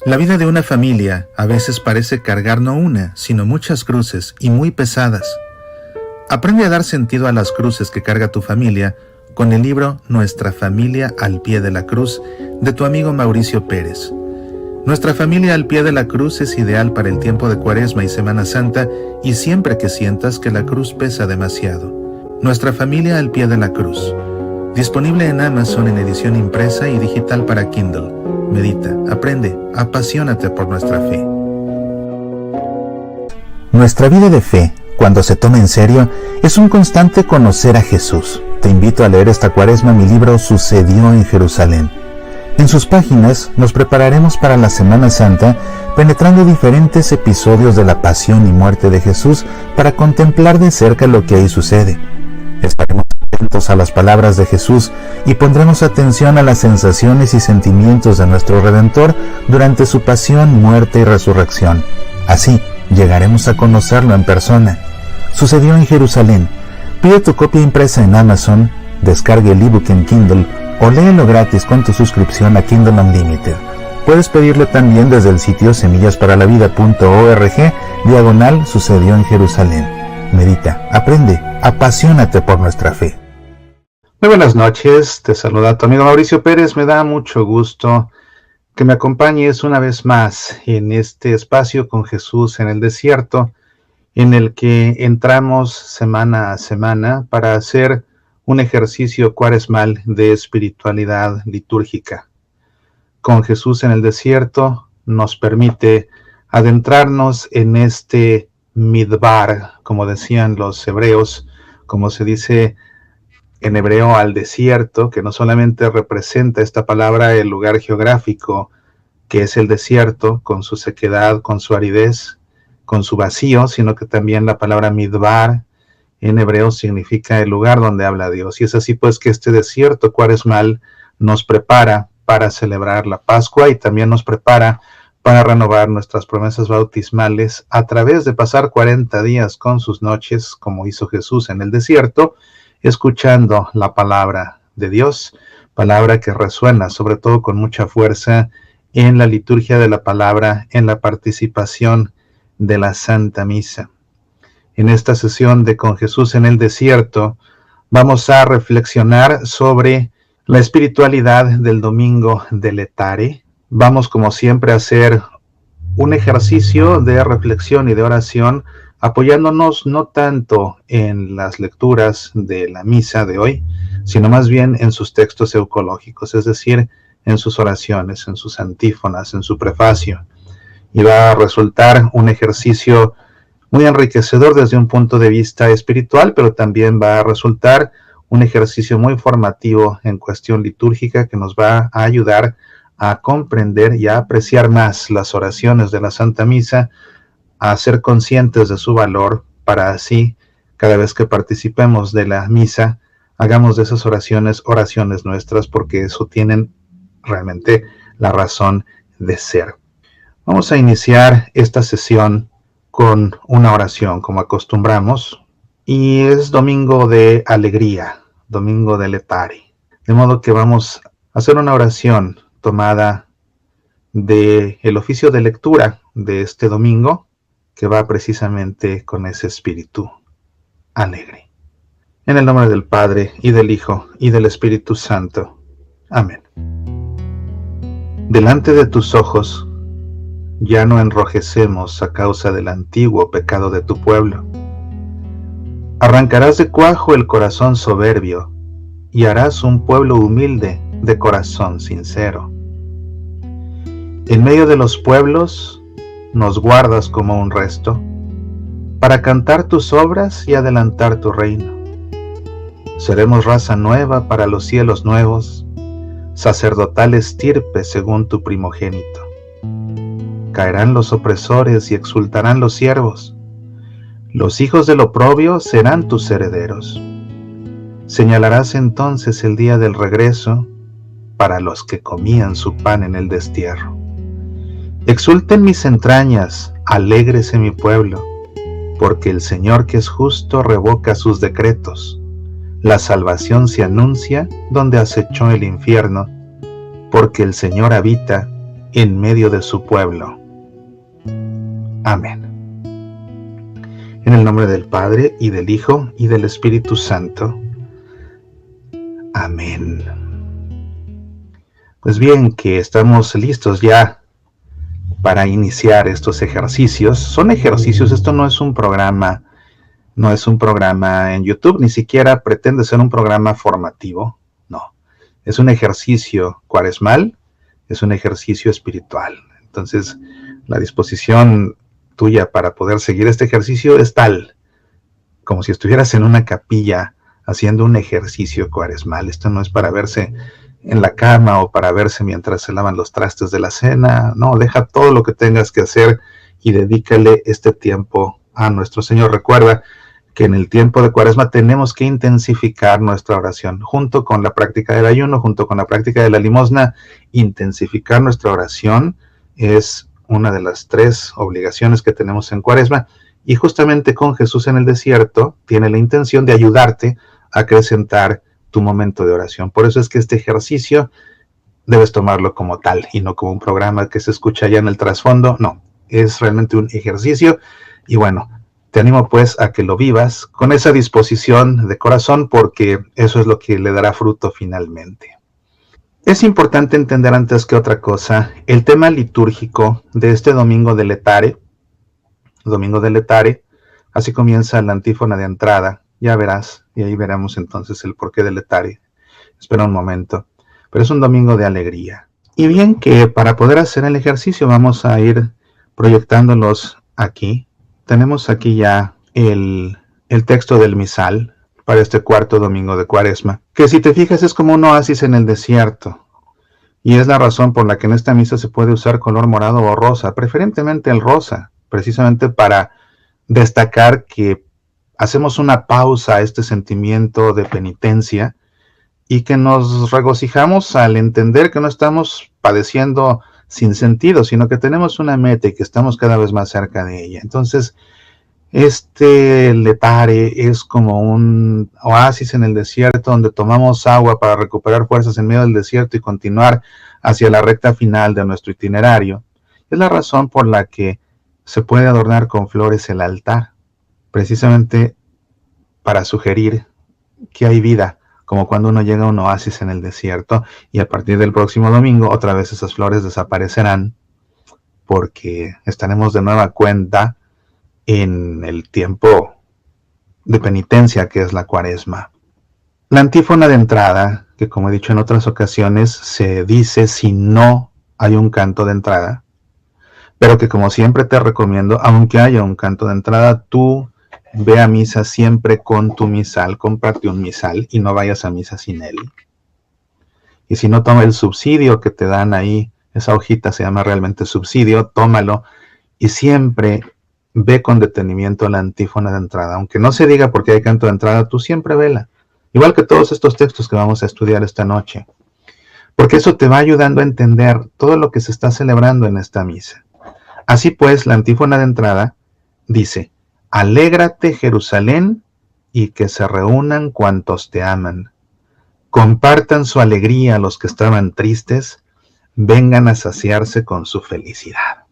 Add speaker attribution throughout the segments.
Speaker 1: La vida de una familia a veces parece cargar no una, sino muchas cruces y muy pesadas. Aprende a dar sentido a las cruces que carga tu familia con el libro Nuestra familia al pie de la cruz de tu amigo Mauricio Pérez. Nuestra familia al pie de la cruz es ideal para el tiempo de Cuaresma y Semana Santa y siempre que sientas que la cruz pesa demasiado. Nuestra familia al pie de la cruz. Disponible en Amazon en edición impresa y digital para Kindle. Medita, aprende, apasionate por nuestra fe.
Speaker 2: Nuestra vida de fe, cuando se toma en serio, es un constante conocer a Jesús. Te invito a leer esta Cuaresma mi libro Sucedió en Jerusalén. En sus páginas nos prepararemos para la Semana Santa, penetrando diferentes episodios de la pasión y muerte de Jesús para contemplar de cerca lo que ahí sucede. Estaremos atentos a las palabras de Jesús y pondremos atención a las sensaciones y sentimientos de nuestro Redentor durante su pasión, muerte y resurrección. Así, llegaremos a conocerlo en persona. Sucedió en Jerusalén. Pide tu copia impresa en Amazon, descargue el ebook en Kindle o léelo gratis con tu suscripción a Kindle Unlimited. Puedes pedirlo también desde el sitio semillasparalavida.org/Sucedió en Jerusalén. Medita, aprende, apasionate por nuestra fe.
Speaker 1: Muy buenas noches, te saluda tu amigo Mauricio Pérez. Me da mucho gusto que me acompañes una vez más en este espacio con Jesús en el desierto, en el que entramos semana a semana para hacer un ejercicio cuaresmal de espiritualidad litúrgica. Con Jesús en el desierto nos permite adentrarnos en este midbar, como decían los hebreos, como se dice en hebreo al desierto, que no solamente representa esta palabra el lugar geográfico que es el desierto, con su sequedad, con su aridez, con su vacío, sino que también la palabra midbar en hebreo significa el lugar donde habla Dios. Y es así pues que este desierto cuaresmal nos prepara para celebrar la Pascua y también nos prepara para renovar nuestras promesas bautismales a través de pasar 40 días con sus noches, como hizo Jesús en el desierto, escuchando la palabra de Dios, palabra que resuena sobre todo con mucha fuerza en la liturgia de la palabra, en la participación de la Santa Misa. En esta sesión de Con Jesús en el desierto, vamos a reflexionar sobre la espiritualidad del domingo de Letare. Vamos, como siempre, a hacer un ejercicio de reflexión y de oración, apoyándonos no tanto en las lecturas de la misa de hoy, sino más bien en sus textos eucológicos, es decir, en sus oraciones, en sus antífonas, en su prefacio. Y va a resultar un ejercicio muy enriquecedor desde un punto de vista espiritual, pero también va a resultar un ejercicio muy formativo en cuestión litúrgica que nos va a ayudar a comprender y a apreciar más las oraciones de la Santa Misa, a ser conscientes de su valor, para así, cada vez que participemos de la misa, hagamos de esas oraciones nuestras, porque eso tienen realmente la razón de ser. Vamos a iniciar esta sesión con una oración, como acostumbramos, y es domingo de alegría, domingo de Letare. De modo que vamos a hacer una oración tomada del oficio de lectura de este domingo, que va precisamente con ese espíritu alegre. En el nombre del Padre, y del Hijo, y del Espíritu Santo. Amén. Delante de tus ojos ya no enrojecemos a causa del antiguo pecado de tu pueblo. Arrancarás de cuajo el corazón soberbio y harás un pueblo humilde de corazón sincero. En medio de los pueblos nos guardas como un resto, para cantar tus obras y adelantar tu reino. Seremos raza nueva para los cielos nuevos, sacerdotal estirpe según tu primogénito. Caerán los opresores y exultarán los siervos. Los hijos del oprobio serán tus herederos. Señalarás entonces el día del regreso para los que comían su pan en el destierro. Exulten mis entrañas, alégrese mi pueblo, porque el Señor que es justo revoca sus decretos. La salvación se anuncia donde acechó el infierno, porque el Señor habita en medio de su pueblo. Amén. En el nombre del Padre, y del Hijo, y del Espíritu Santo. Amén. Pues bien, que estamos listos ya para iniciar estos ejercicios. Son ejercicios, esto no es un programa en YouTube, ni siquiera pretende ser un programa formativo, no. Es un ejercicio cuaresmal, es un ejercicio espiritual. Entonces, la disposición tuya para poder seguir este ejercicio es tal, como si estuvieras en una capilla haciendo un ejercicio cuaresmal. Esto no es para verse en la cama o para verse mientras se lavan los trastes de la cena. No, deja todo lo que tengas que hacer y dedícale este tiempo a nuestro Señor. Recuerda que en el tiempo de Cuaresma tenemos que intensificar nuestra oración, junto con la práctica del ayuno, junto con la práctica de la limosna. Intensificar nuestra oración es una de las 3 obligaciones que tenemos en Cuaresma, y justamente con Jesús en el desierto tiene la intención de ayudarte a acrecentar tu momento de oración. Por eso es que este ejercicio debes tomarlo como tal y no como un programa que se escucha ya en el trasfondo. No, es realmente un ejercicio, y bueno, te animo pues a que lo vivas con esa disposición de corazón, porque eso es lo que le dará fruto finalmente. Es importante entender antes que otra cosa el tema litúrgico de este domingo de Letare. Domingo de Letare, así comienza la antífona de entrada. Ya verás, y ahí veremos entonces el porqué de Letare. Espera un momento. Pero es un domingo de alegría. Y bien, que para poder hacer el ejercicio vamos a ir proyectándolos aquí. Tenemos aquí ya el texto del misal para este 4º domingo de Cuaresma, que si te fijas es como un oasis en el desierto, y es la razón por la que en esta misa se puede usar color morado o rosa, preferentemente el rosa, precisamente para destacar que hacemos una pausa a este sentimiento de penitencia y que nos regocijamos al entender que no estamos padeciendo sin sentido, sino que tenemos una meta y que estamos cada vez más cerca de ella. Entonces, este Letare es como un oasis en el desierto donde tomamos agua para recuperar fuerzas en medio del desierto y continuar hacia la recta final de nuestro itinerario. Es la razón por la que se puede adornar con flores el altar, precisamente para sugerir que hay vida, como cuando uno llega a un oasis en el desierto, y a partir del próximo domingo otra vez esas flores desaparecerán, porque estaremos de nueva cuenta en el tiempo de penitencia que es la Cuaresma. La antífona de entrada, que como he dicho en otras ocasiones, se dice si no hay un canto de entrada, pero que como siempre te recomiendo, aunque haya un canto de entrada, tú ve a misa siempre con tu misal, cómprate un misal y no vayas a misa sin él. Y si no, toma el subsidio que te dan ahí, esa hojita se llama realmente subsidio, tómalo y siempre ve con detenimiento la antífona de entrada. Aunque no se diga porque hay canto de entrada, tú siempre vela. Igual que todos estos textos que vamos a estudiar esta noche. Porque eso te va ayudando a entender todo lo que se está celebrando en esta misa. Así pues, la antífona de entrada dice: Alégrate, Jerusalén, y que se reúnan cuantos te aman. Compartan su alegría los que estaban tristes, vengan a saciarse con su felicidad.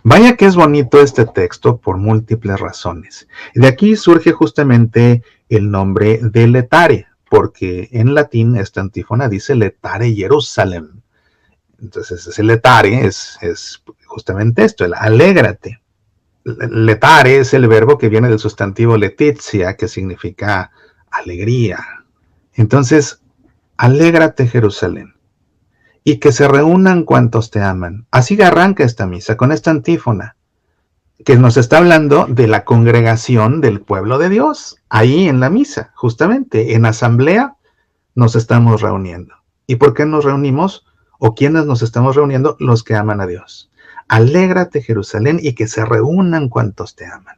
Speaker 1: Vaya que es bonito este texto por múltiples razones. De aquí surge justamente el nombre de Letare, porque en latín esta antífona dice Letare Jerusalem. Entonces ese Letare es justamente esto, el alégrate. Letare es el verbo que viene del sustantivo letizia, que significa alegría. Entonces, alégrate, Jerusalén, y que se reúnan cuantos te aman. Así arranca esta misa, con esta antífona, que nos está hablando de la congregación del pueblo de Dios, ahí en la misa, justamente, en asamblea nos estamos reuniendo. ¿Y por qué nos reunimos? ¿O quiénes nos estamos reuniendo? Los que aman a Dios. Alégrate, Jerusalén, y que se reúnan cuantos te aman.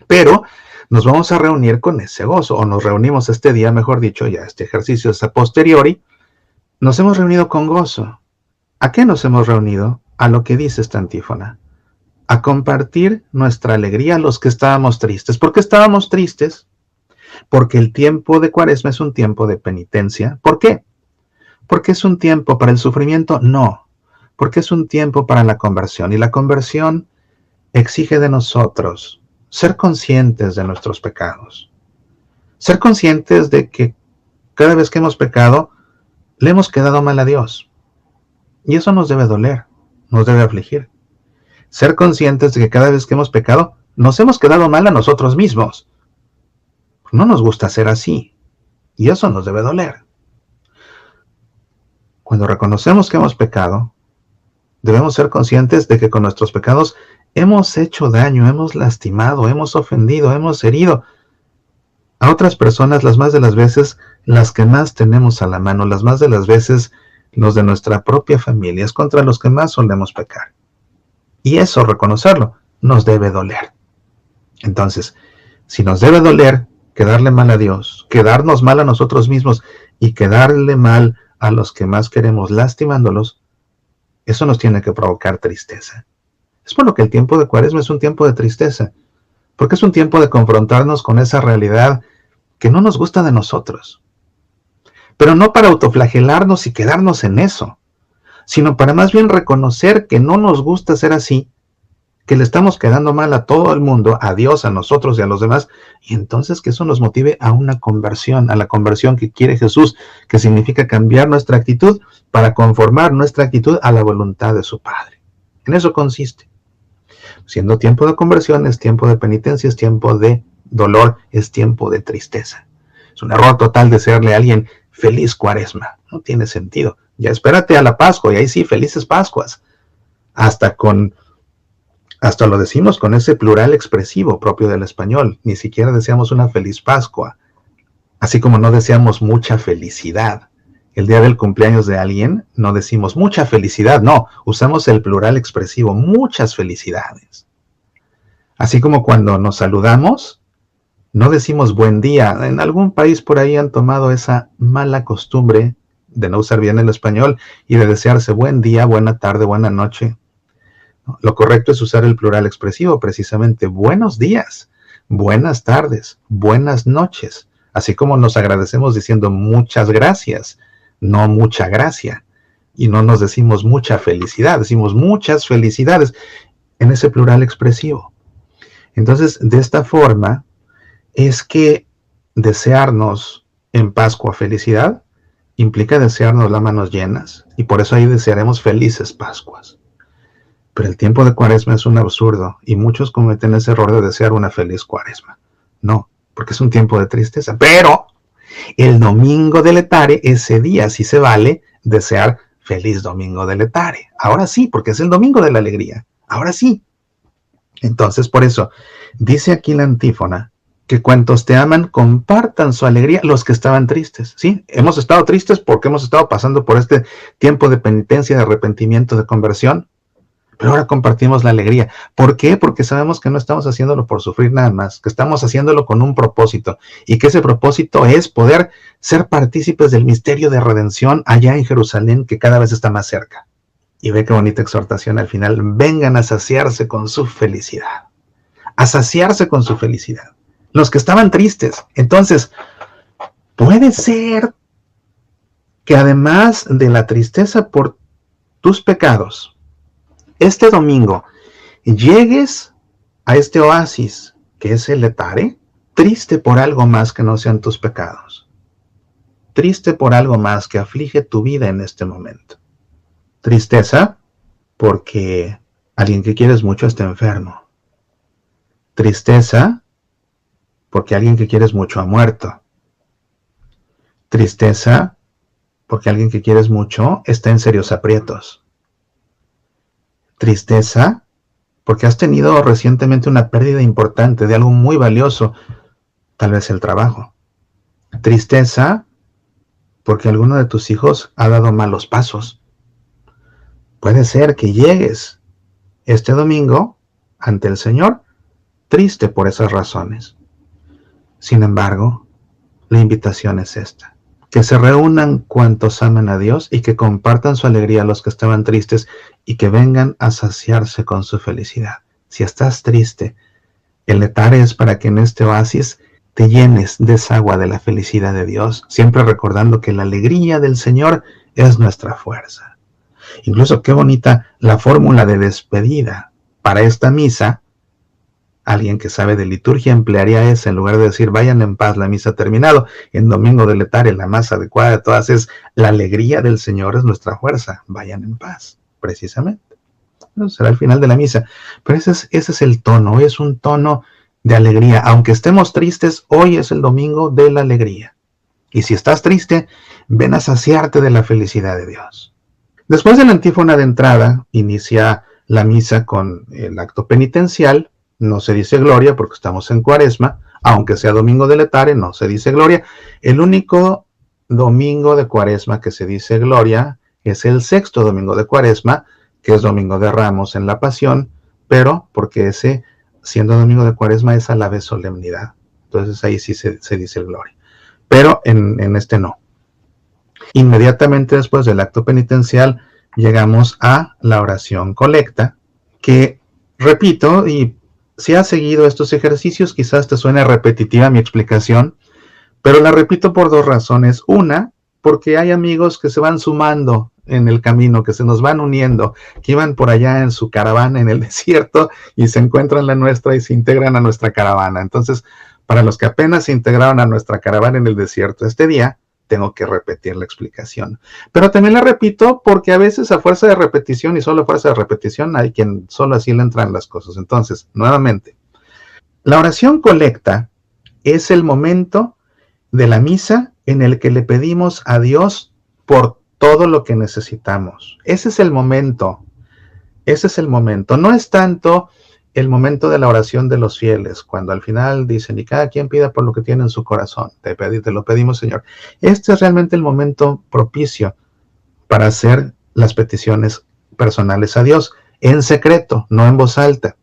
Speaker 1: Pero nos vamos a reunir con ese gozo, o nos reunimos este día, mejor dicho, ya este ejercicio es a posteriori. Nos hemos reunido con gozo. ¿A qué nos hemos reunido? A lo que dice esta antífona. A compartir nuestra alegría a los que estábamos tristes. ¿Por qué estábamos tristes? Porque el tiempo de Cuaresma es un tiempo de penitencia. ¿Por qué? ¿Por qué es un tiempo para el sufrimiento? No, porque es un tiempo para la conversión. Y la conversión exige de nosotros ser conscientes de nuestros pecados. Ser conscientes de que cada vez que hemos pecado, le hemos quedado mal a Dios. Y eso nos debe doler, nos debe afligir. Ser conscientes de que cada vez que hemos pecado, nos hemos quedado mal a nosotros mismos. No nos gusta ser así. Y eso nos debe doler. Cuando reconocemos que hemos pecado, debemos ser conscientes de que con nuestros pecados hemos hecho daño, hemos lastimado, hemos ofendido, hemos herido a otras personas, las más de las veces las que más tenemos a la mano, las más de las veces los de nuestra propia familia, es contra los que más solemos pecar. Y eso, reconocerlo, nos debe doler. Entonces, si nos debe doler quedarle mal a Dios, quedarnos mal a nosotros mismos y quedarle mal a los que más queremos lastimándolos, eso nos tiene que provocar tristeza. Es por lo que el tiempo de Cuaresma es un tiempo de tristeza, porque es un tiempo de confrontarnos con esa realidad que no nos gusta de nosotros. Pero no para autoflagelarnos y quedarnos en eso, sino para más bien reconocer que no nos gusta ser así, que le estamos quedando mal a todo el mundo, a Dios, a nosotros y a los demás, y entonces que eso nos motive a una conversión, a la conversión que quiere Jesús, que significa cambiar nuestra actitud para conformar nuestra actitud a la voluntad de su Padre. En eso consiste. Siendo tiempo de conversión, es tiempo de penitencia, es tiempo de dolor, es tiempo de tristeza. Es un error total desearle a alguien feliz Cuaresma. No tiene sentido. Ya espérate a la Pascua y ahí sí, felices Pascuas. Hasta lo decimos con ese plural expresivo propio del español. Ni siquiera deseamos una feliz Pascua. Así como no deseamos mucha felicidad. El día del cumpleaños de alguien no decimos mucha felicidad, no, usamos el plural expresivo, muchas felicidades. Así como cuando nos saludamos, no decimos buen día. En algún país por ahí han tomado esa mala costumbre de no usar bien el español y de desearse buen día, buena tarde, buena noche. Lo correcto es usar el plural expresivo, precisamente buenos días, buenas tardes, buenas noches. Así como nos agradecemos diciendo muchas gracias, no mucha gracia. Y no nos decimos mucha felicidad, decimos muchas felicidades en ese plural expresivo. Entonces, de esta forma, es que desearnos en Pascua felicidad implica desearnos las manos llenas, y por eso ahí desearemos felices Pascuas. Pero el tiempo de Cuaresma es un absurdo, y muchos cometen ese error de desear una feliz Cuaresma. No, porque es un tiempo de tristeza. Pero el domingo de Letare, ese día sí se vale desear feliz domingo de Letare. Ahora sí, porque es el domingo de la alegría. Ahora sí. Entonces, por eso, dice aquí la antífona, que cuantos te aman compartan su alegría los que estaban tristes. Sí, hemos estado tristes porque hemos estado pasando por este tiempo de penitencia, de arrepentimiento, de conversión. Pero ahora compartimos la alegría. ¿Por qué? Porque sabemos que no estamos haciéndolo por sufrir nada más, que estamos haciéndolo con un propósito, y que ese propósito es poder ser partícipes del misterio de redención allá en Jerusalén, que cada vez está más cerca. Y ve qué bonita exhortación al final. Vengan a saciarse con su felicidad. A saciarse con su felicidad. Los que estaban tristes. Entonces, puede ser que además de la tristeza por tus pecados, este domingo llegues a este oasis que es el Letare, triste por algo más que no sean tus pecados. Triste por algo más que aflige tu vida en este momento. Tristeza porque alguien que quieres mucho está enfermo. Tristeza porque alguien que quieres mucho ha muerto. Tristeza porque alguien que quieres mucho está en serios aprietos. Tristeza porque has tenido recientemente una pérdida importante de algo muy valioso, tal vez el trabajo. Tristeza porque alguno de tus hijos ha dado malos pasos. Puede ser que llegues este domingo ante el Señor triste por esas razones. Sin embargo, la invitación es esta: que se reúnan cuantos aman a Dios y que compartan su alegría a los que estaban tristes y que vengan a saciarse con su felicidad. Si estás triste, el Letare es para que en este oasis te llenes de esa agua de la felicidad de Dios, siempre recordando que la alegría del Señor es nuestra fuerza. Incluso qué bonita la fórmula de despedida para esta misa. Alguien que sabe de liturgia emplearía esa, en lugar de decir vayan en paz, la misa ha terminado. En Domingo de Letare, la más adecuada de todas es la alegría del Señor es nuestra fuerza, vayan en paz, precisamente. Eso será el final de la misa. Pero ese es el tono, hoy es un tono de alegría. Aunque estemos tristes, hoy es el domingo de la alegría. Y si estás triste, ven a saciarte de la felicidad de Dios. Después de la antífona de entrada, inicia la misa con el acto penitencial. No se dice gloria porque estamos en Cuaresma, aunque sea Domingo de Letare, no se dice gloria. El único domingo de Cuaresma que se dice gloria es el sexto domingo de Cuaresma, que es Domingo de Ramos en la Pasión, pero porque ese, siendo Domingo de Cuaresma, es a la vez solemnidad. Entonces ahí sí se dice gloria, pero en este no. Inmediatamente después del acto penitencial llegamos a la oración colecta, que repito, y si has seguido estos ejercicios, quizás te suene repetitiva mi explicación, pero la repito por dos razones. Una, porque hay amigos que se van sumando en el camino, que se nos van uniendo, que iban por allá en su caravana en el desierto y se encuentran la nuestra y se integran a nuestra caravana. Entonces, para los que apenas se integraron a nuestra caravana en el desierto este día, tengo que repetir la explicación. Pero también la repito porque a veces a fuerza de repetición y solo a fuerza de repetición hay quien solo así le entran las cosas. Entonces, nuevamente, la oración colecta es el momento de la misa en el que le pedimos a Dios por todo lo que necesitamos. Ese es el momento. Ese es el momento. No es tanto el momento de la oración de los fieles, cuando al final dicen, y cada quien pida por lo que tiene en su corazón. Te lo pedimos, Señor. Este es realmente el momento propicio para hacer las peticiones personales a Dios, en secreto, no en voz alta.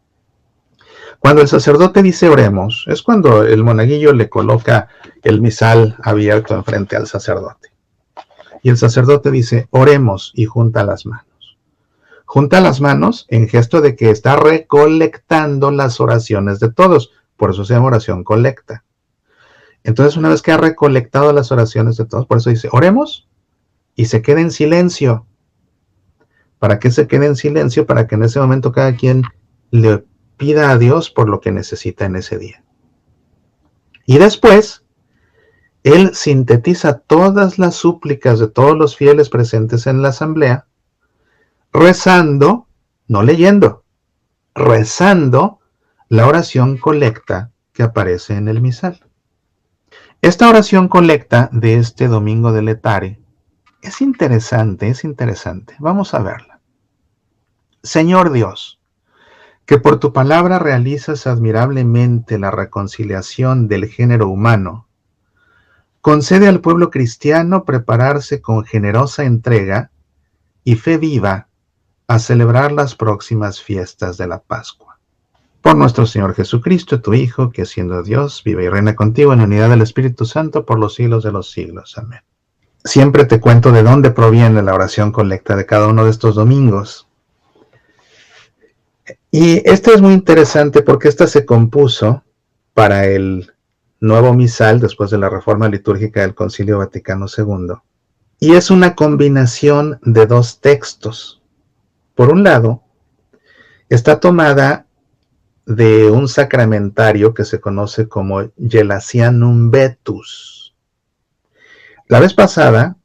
Speaker 1: Cuando el sacerdote dice oremos, es cuando el monaguillo le coloca el misal abierto enfrente al sacerdote. Y el sacerdote dice, oremos, y junta las manos. Junta las manos en gesto de que está recolectando las oraciones de todos. Por eso se llama oración colecta. Entonces, una vez que ha recolectado las oraciones de todos, por eso dice, oremos, y se queda en silencio. ¿Para qué se quede en silencio? Para que en ese momento cada quien le pida a Dios por lo que necesita en ese día. Y después, él sintetiza todas las súplicas de todos los fieles presentes en la asamblea, rezando, no leyendo, rezando la oración colecta que aparece en el misal. Esta oración colecta de este Domingo de Letare es interesante. Vamos a verla. Señor Dios, que por tu palabra realizas admirablemente la reconciliación del género humano, concede al pueblo cristiano prepararse con generosa entrega y fe viva a celebrar las próximas fiestas de la Pascua. Por nuestro Señor Jesucristo, tu Hijo, que siendo Dios, vive y reina contigo en unidad del Espíritu Santo por los siglos de los siglos. Amén. Siempre te cuento de dónde proviene la oración colecta de cada uno de estos domingos. Y esto es muy interesante porque esta se compuso para el nuevo misal después de la reforma litúrgica del Concilio Vaticano II. Y es una combinación de dos textos. Por un lado, está tomada de un sacramentario que se conoce como Gelasianum Vetus. La vez pasada,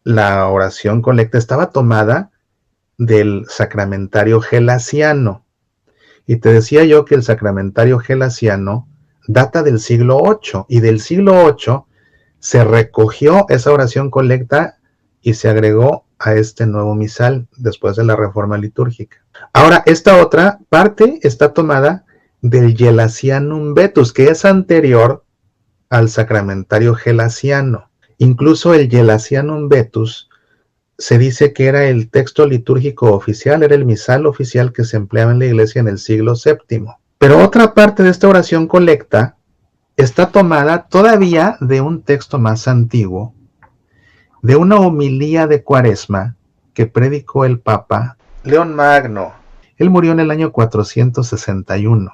Speaker 1: la oración colecta estaba tomada del sacramentario gelasiano. Y te decía yo que el sacramentario gelasiano data del siglo VIII, y del siglo VIII se recogió esa oración colecta y se agregó a este nuevo misal después de la reforma litúrgica. Ahora, esta otra parte está tomada del Gelasianum Vetus, que es anterior al sacramentario gelasiano. Incluso el Gelasianum Vetus se dice que era el texto litúrgico oficial, era el misal oficial que se empleaba en la iglesia en el siglo VII. Pero otra parte de esta oración colecta está tomada todavía de un texto más antiguo, de una homilía de Cuaresma que predicó el Papa León Magno. Él murió en el año 461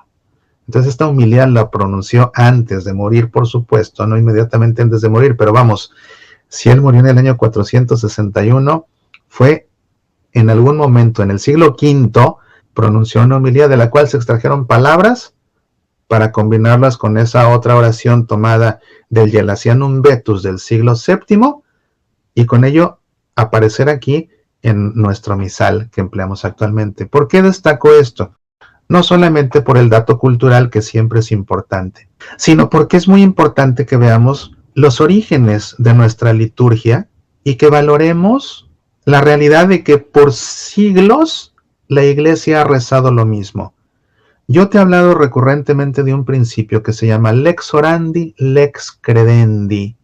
Speaker 1: Entonces esta homilía la pronunció antes de morir, por supuesto, no inmediatamente antes de morir, pero vamos, si él murió en el año 461, fue en algún momento en el siglo V, pronunció una homilía de la cual se extrajeron palabras para combinarlas con esa otra oración tomada del Gelasianum Vetus del siglo VII, y con ello aparecer aquí en nuestro misal que empleamos actualmente. ¿Por qué destaco esto? No solamente por el dato cultural, que siempre es importante, sino porque es muy importante que veamos los orígenes de nuestra liturgia y que valoremos la realidad de que por siglos la Iglesia ha rezado lo mismo. Yo te he hablado recurrentemente de un principio que se llama lex orandi, lex credendi.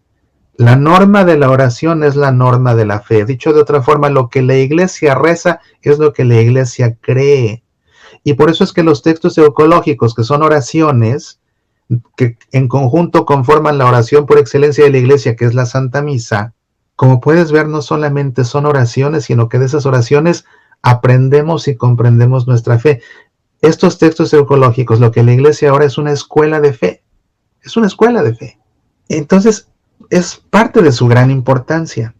Speaker 1: La norma de la oración es la norma de la fe. Dicho de otra forma, lo que la Iglesia reza es lo que la Iglesia cree. Y por eso es que los textos eucológicos, que son oraciones, que en conjunto conforman la oración por excelencia de la Iglesia, que es la Santa Misa, como puedes ver, no solamente son oraciones, sino que de esas oraciones aprendemos y comprendemos nuestra fe. Estos textos eucológicos, lo que la Iglesia ahora es una escuela de fe. Es una escuela de fe. Entonces, es parte de su gran importancia.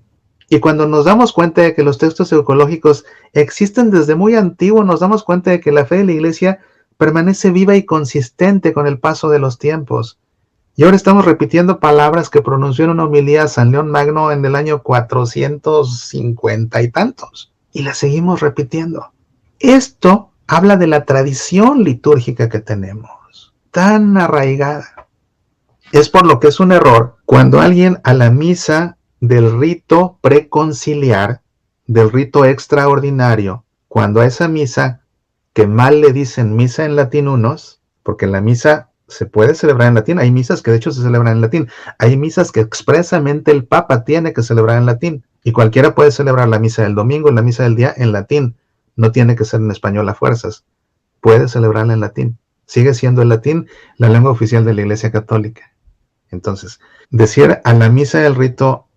Speaker 1: Y cuando nos damos cuenta de que los textos eucológicos existen desde muy antiguo, nos damos cuenta de que la fe de la Iglesia permanece viva y consistente con el paso de los tiempos. Y ahora estamos repitiendo palabras que pronunció en una homilía San León Magno en el año 450 y tantos. Y las seguimos repitiendo. Esto habla de la tradición litúrgica que tenemos, tan arraigada. Es por lo que es un error cuando alguien a la misa del rito preconciliar, del rito extraordinario, cuando a esa misa, que mal le dicen misa en latín unos, porque la misa se puede celebrar en latín, hay misas que de hecho se celebran en latín, hay misas que expresamente el Papa tiene que celebrar en latín, y cualquiera puede celebrar la misa del domingo, la misa del día en latín, no tiene que ser en español a fuerzas, puede celebrarla en latín, sigue siendo el latín la lengua oficial de la Iglesia Católica. Entonces, decir a la misa del rito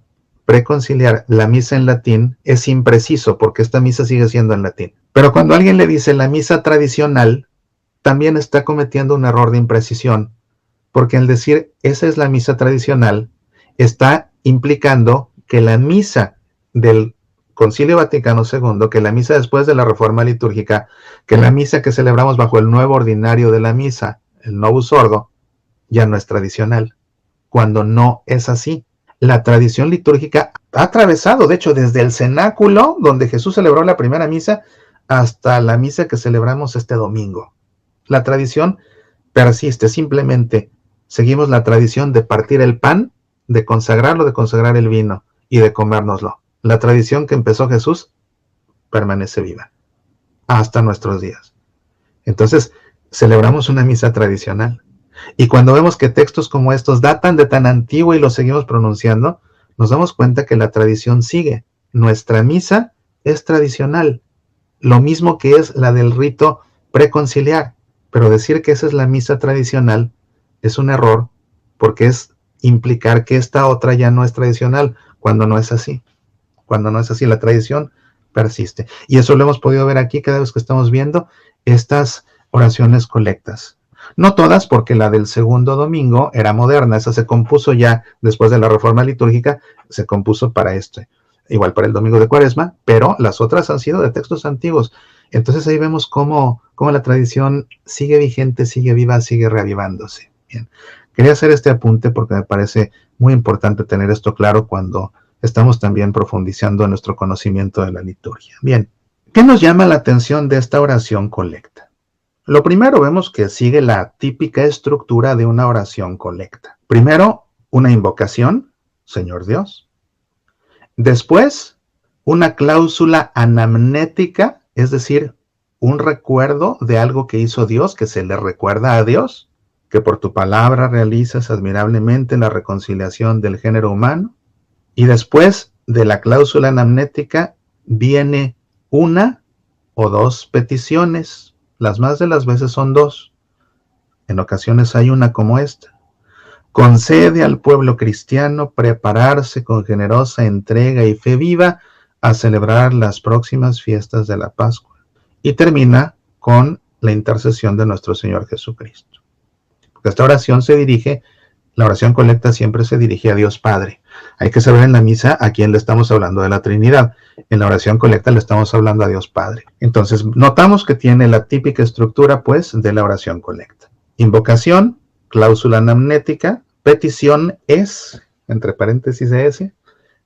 Speaker 1: preconciliar la misa en latín es impreciso, porque esta misa sigue siendo en latín. Pero cuando alguien le dice la misa tradicional, también está cometiendo un error de imprecisión, porque al decir esa es la misa tradicional, está implicando que la misa del Concilio Vaticano II, que la misa después de la Reforma Litúrgica, que la misa que celebramos bajo el nuevo ordinario de la misa, el Novus Ordo, ya no es tradicional, cuando no es así. La tradición litúrgica ha atravesado, de hecho, desde el cenáculo, donde Jesús celebró la primera misa, hasta la misa que celebramos este domingo. La tradición persiste, simplemente seguimos la tradición de partir el pan, de consagrarlo, de consagrar el vino y de comérnoslo. La tradición que empezó Jesús permanece viva hasta nuestros días. Entonces, celebramos una misa tradicional. Y cuando vemos que textos como estos datan de tan antiguo y los seguimos pronunciando, nos damos cuenta que la tradición sigue. Nuestra misa es tradicional, lo mismo que es la del rito preconciliar. Pero decir que esa es la misa tradicional es un error, porque es implicar que esta otra ya no es tradicional, cuando no es así. Cuando no es así, la tradición persiste. Y eso lo hemos podido ver aquí cada vez que estamos viendo estas oraciones colectas. No todas, porque la del segundo domingo era moderna, esa se compuso ya después de la Reforma Litúrgica, se compuso para igual para el domingo de Cuaresma, pero las otras han sido de textos antiguos. Entonces ahí vemos cómo la tradición sigue vigente, sigue viva, sigue reavivándose. Bien. Quería hacer este apunte porque me parece muy importante tener esto claro cuando estamos también profundizando en nuestro conocimiento de la liturgia. Bien, ¿qué nos llama la atención de esta oración colecta? Lo primero, vemos que sigue la típica estructura de una oración colecta. Primero, una invocación, Señor Dios. Después, una cláusula anamnética, es decir, un recuerdo de algo que hizo Dios, que se le recuerda a Dios, que por tu palabra realizas admirablemente la reconciliación del género humano. Y después de la cláusula anamnética viene una o dos peticiones. Las más de las veces son dos. En ocasiones hay una como esta. Concede al pueblo cristiano prepararse con generosa entrega y fe viva a celebrar las próximas fiestas de la Pascua. Y termina con la intercesión de nuestro Señor Jesucristo. Esta oración la oración colecta siempre se dirige a Dios Padre. Hay que saber en la misa a quién le estamos hablando de la Trinidad. En la oración colecta le estamos hablando a Dios Padre. Entonces, notamos que tiene la típica estructura, pues, de la oración colecta. Invocación, cláusula anamnética, petición es, entre paréntesis de S,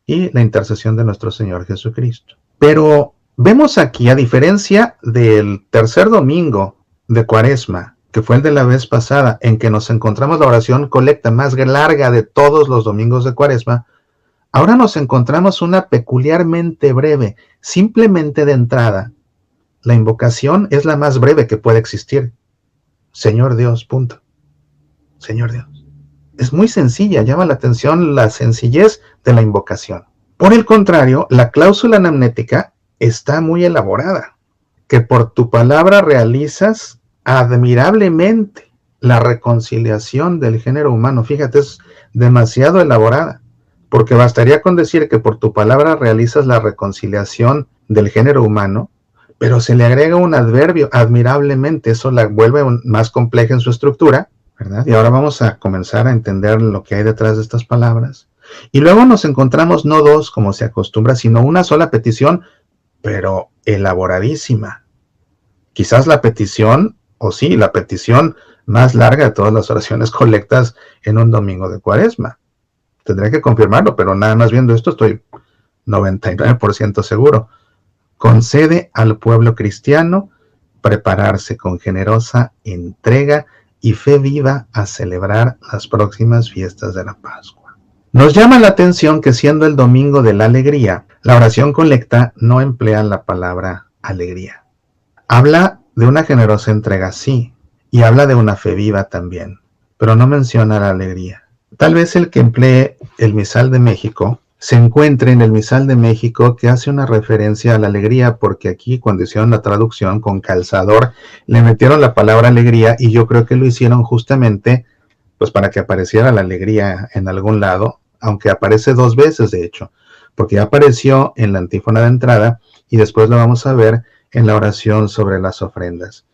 Speaker 1: y la intercesión de nuestro Señor Jesucristo. Pero vemos aquí, a diferencia del tercer domingo de Cuaresma, que fue el de la vez pasada, en que nos encontramos la oración colecta más larga de todos los domingos de Cuaresma, ahora nos encontramos una peculiarmente breve. Simplemente de entrada, la invocación es la más breve que puede existir. Señor Dios, punto. Señor Dios. Es muy sencilla, llama la atención la sencillez de la invocación. Por el contrario, la cláusula anamnética está muy elaborada. Que por tu palabra realizas admirablemente la reconciliación del género humano. Fíjate, es demasiado elaborada, porque bastaría con decir que por tu palabra realizas la reconciliación del género humano, pero se le agrega un adverbio, admirablemente. Eso la vuelve más compleja en su estructura, ¿verdad? Y ahora vamos a comenzar a entender lo que hay detrás de estas palabras. Y luego nos encontramos no dos, como se acostumbra, sino una sola petición, pero elaboradísima. Quizás la petición más larga de todas las oraciones colectas en un domingo de Cuaresma. Tendré que confirmarlo, pero nada más viendo esto estoy 99% seguro. Concede al pueblo cristiano prepararse con generosa entrega y fe viva a celebrar las próximas fiestas de la Pascua. Nos llama la atención que, siendo el domingo de la alegría, la oración colecta no emplea la palabra alegría. Habla de una generosa entrega, sí, y habla de una fe viva también, pero no menciona la alegría. Tal vez el que emplee el Misal de México se encuentre en el Misal de México, que hace una referencia a la alegría, porque aquí cuando hicieron la traducción con calzador le metieron la palabra alegría, y yo creo que lo hicieron justamente pues para que apareciera la alegría en algún lado, aunque aparece dos veces de hecho, porque ya apareció en la antífona de entrada y después lo vamos a ver en la oración sobre las ofrendas.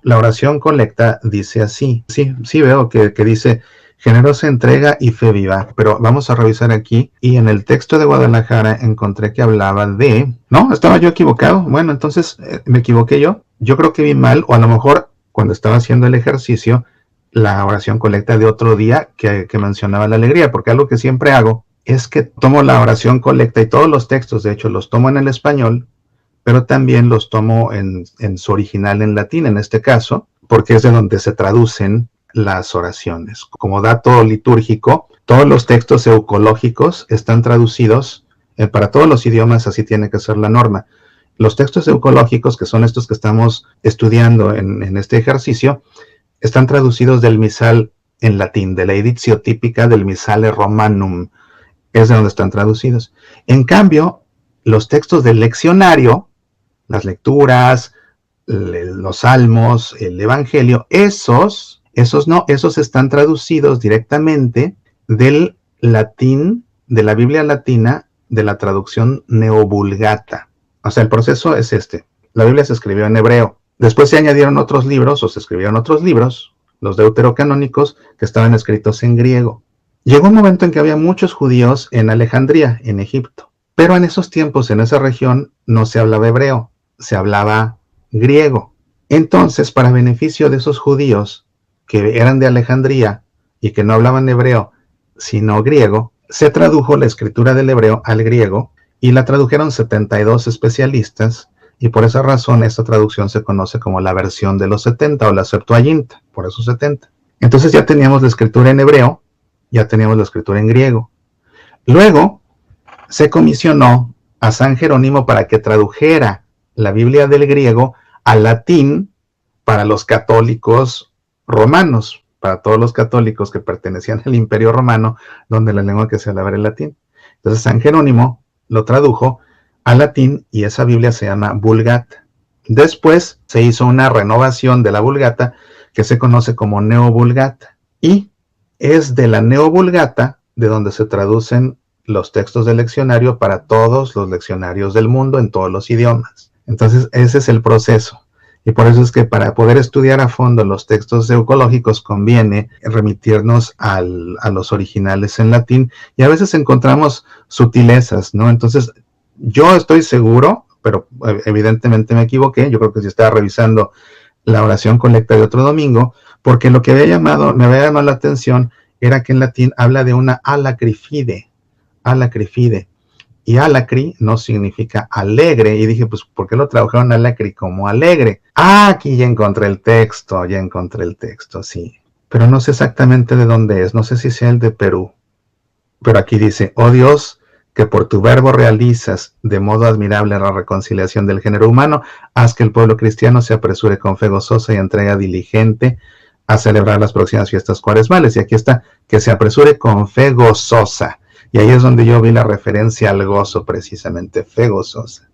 Speaker 1: La oración colecta dice así, sí veo que dice generosa entrega y fe viva, pero vamos a revisar aquí, y en el texto de Guadalajara encontré que hablaba de... No, estaba yo equivocado. Bueno, entonces me equivoqué yo creo que vi mal, o a lo mejor cuando estaba haciendo el ejercicio, la oración colecta de otro día que mencionaba la alegría, porque algo que siempre hago es que tomo la oración colecta y todos los textos, de hecho, los tomo en el español, pero también los tomo en su original en latín, en este caso, porque es de donde se traducen las oraciones. Como dato litúrgico, todos los textos eucológicos están traducidos para todos los idiomas, así tiene que ser la norma. Los textos eucológicos, que son estos que estamos estudiando en este ejercicio, están traducidos del misal en latín, de la editio típica del Missale Romanum, es de donde están traducidos. En cambio, los textos del leccionario, las lecturas, los salmos, el evangelio, esos están traducidos directamente del latín, de la Biblia latina, de la traducción neovulgata. O sea, el proceso es este. La Biblia se escribió en hebreo. Después se añadieron otros libros, o se escribieron otros libros, los deuterocanónicos, que estaban escritos en griego. Llegó un momento en que había muchos judíos en Alejandría, en Egipto. Pero en esos tiempos, en esa región, no se hablaba hebreo, se hablaba griego. Entonces, para beneficio de esos judíos que eran de Alejandría y que no hablaban hebreo, sino griego, se tradujo la escritura del hebreo al griego y la tradujeron 72 especialistas, y por esa razón esta traducción se conoce como la versión de los 70 o la Septuaginta, por eso 70. Entonces ya teníamos la escritura en hebreo, ya teníamos la escritura en griego. Luego se comisionó a San Jerónimo para que tradujera la Biblia del griego al latín para los católicos romanos, para todos los católicos que pertenecían al Imperio Romano, donde la lengua que se hablaba era el latín. Entonces San Jerónimo lo tradujo al latín y esa Biblia se llama Vulgata. Después se hizo una renovación de la Vulgata que se conoce como Neovulgata, y es de la Neovulgata de donde se traducen los textos del leccionario para todos los leccionarios del mundo en todos los idiomas. Entonces ese es el proceso. Y por eso es que para poder estudiar a fondo los textos eucológicos conviene remitirnos a los originales en latín, y a veces encontramos sutilezas, ¿no? Entonces, yo estoy seguro, pero evidentemente me equivoqué, yo creo que si estaba revisando la oración colecta de otro domingo, porque lo que me había llamado la atención era que en latín habla de una alacrifide, y alacri no significa alegre, y dije, pues, ¿por qué lo tradujeron alacri como alegre? Ah, aquí ya encontré el texto, sí, pero no sé exactamente de dónde es, no sé si sea el de Perú, pero aquí dice, oh Dios, que por tu verbo realizas de modo admirable la reconciliación del género humano, haz que el pueblo cristiano se apresure con fe gozosa y entrega diligente a celebrar las próximas fiestas cuaresmales. Y aquí está, que se apresure con fe gozosa. Y ahí es donde yo vi la referencia al gozo, precisamente, fe gozosa.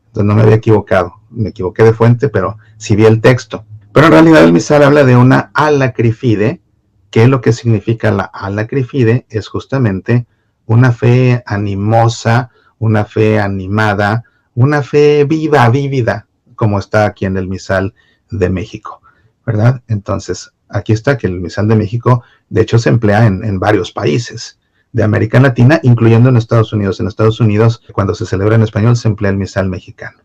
Speaker 1: Entonces no me había equivocado, me equivoqué de fuente, pero sí vi el texto. Pero en realidad el misal habla de una alacrifide, que lo que significa la alacrifide es justamente una fe animosa, una fe animada, una fe viva, vívida, como está aquí en el misal de México, ¿verdad? Entonces, aquí está que el misal de México, de hecho, se emplea en varios países de América Latina, incluyendo en Estados Unidos. En Estados Unidos, cuando se celebra en español, se emplea el misal mexicano.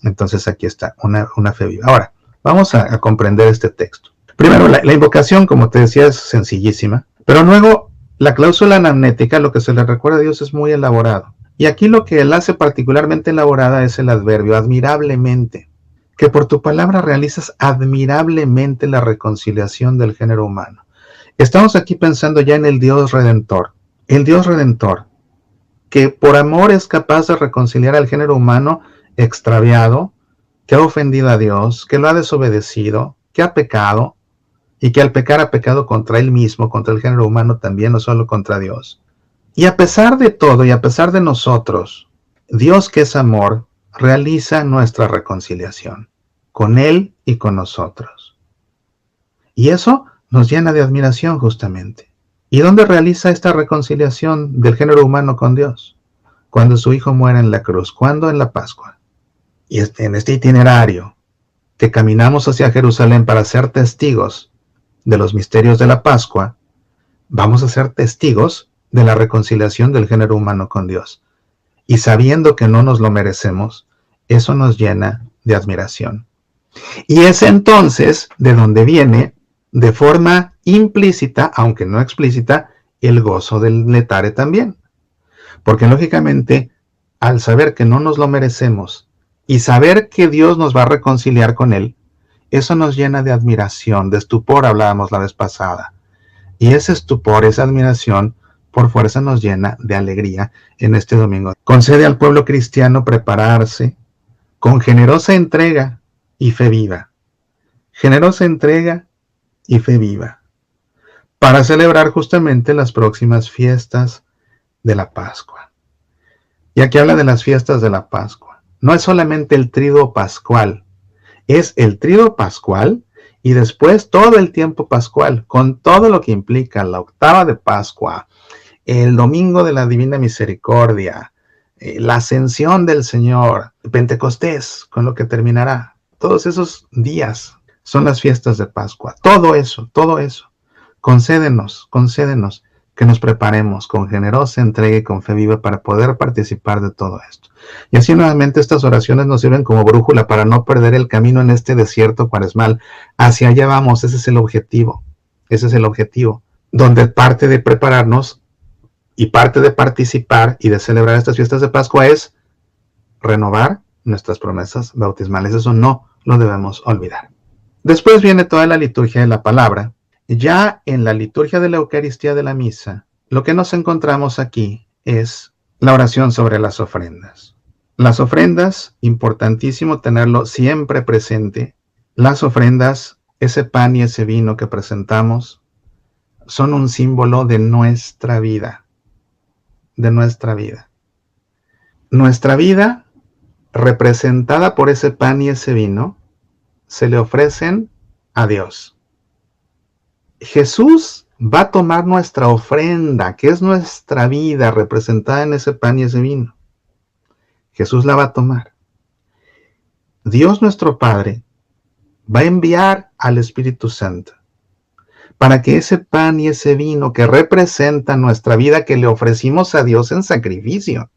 Speaker 1: Entonces, aquí está, una fe viva. Ahora, vamos a comprender este texto. Primero, la invocación, como te decía, es sencillísima, pero luego la cláusula anamnética, lo que se le recuerda a Dios, es muy elaborado. Y aquí lo que él hace particularmente elaborada es el adverbio, admirablemente, que por tu palabra realizas admirablemente la reconciliación del género humano. Estamos aquí pensando ya en el Dios Redentor, que por amor es capaz de reconciliar al género humano extraviado, que ha ofendido a Dios, que lo ha desobedecido, que ha pecado, y que al pecar ha pecado contra él mismo, contra el género humano también, no solo contra Dios. Y a pesar de todo, y a pesar de nosotros, Dios, que es amor, realiza nuestra reconciliación con Él y con nosotros. Y eso nos llena de admiración justamente. ¿Y dónde realiza esta reconciliación del género humano con Dios? Cuando su Hijo muere en la cruz. ¿Cuándo? En la Pascua. Y en este itinerario que caminamos hacia Jerusalén para ser testigos de los misterios de la Pascua, vamos a ser testigos de la reconciliación del género humano con Dios. Y sabiendo que no nos lo merecemos, eso nos llena de admiración. Y es entonces de donde viene, de forma implícita, aunque no explícita, el gozo del letare también. Porque lógicamente, al saber que no nos lo merecemos y saber que Dios nos va a reconciliar con Él, eso nos llena de admiración, de estupor, hablábamos la vez pasada. Y ese estupor, esa admiración, por fuerza nos llena de alegría en este domingo. Concede al pueblo cristiano prepararse con generosa entrega y fe viva. Generosa entrega y fe viva. Para celebrar justamente las próximas fiestas de la Pascua. Y aquí habla de las fiestas de la Pascua. No es solamente el triduo pascual, es el triduo pascual y después todo el tiempo pascual, con todo lo que implica la octava de Pascua, el domingo de la Divina Misericordia, la ascensión del Señor, Pentecostés, con lo que terminará. Todos esos días son las fiestas de Pascua. Todo eso. Concédenos que nos preparemos con generosa entrega y con fe viva para poder participar de todo esto. Y así nuevamente estas oraciones nos sirven como brújula para no perder el camino en este desierto cuaresmal. Hacia allá vamos, ese es el objetivo, donde parte de prepararnos y parte de participar y de celebrar estas fiestas de Pascua es renovar nuestras promesas bautismales. Eso no lo debemos olvidar. Después viene toda la liturgia de la palabra. Ya en la liturgia de la Eucaristía de la misa, lo que nos encontramos aquí es la oración sobre las ofrendas. Las ofrendas, importantísimo tenerlo siempre presente. Las ofrendas, ese pan y ese vino que presentamos, son un símbolo de nuestra vida. Nuestra vida, representada por ese pan y ese vino, se le ofrecen a Dios. Jesús va a tomar nuestra ofrenda, que es nuestra vida representada en ese pan y ese vino. Jesús la va a tomar. Dios nuestro Padre va a enviar al Espíritu Santo para que ese pan y ese vino que representan nuestra vida que le ofrecimos a Dios en sacrificio,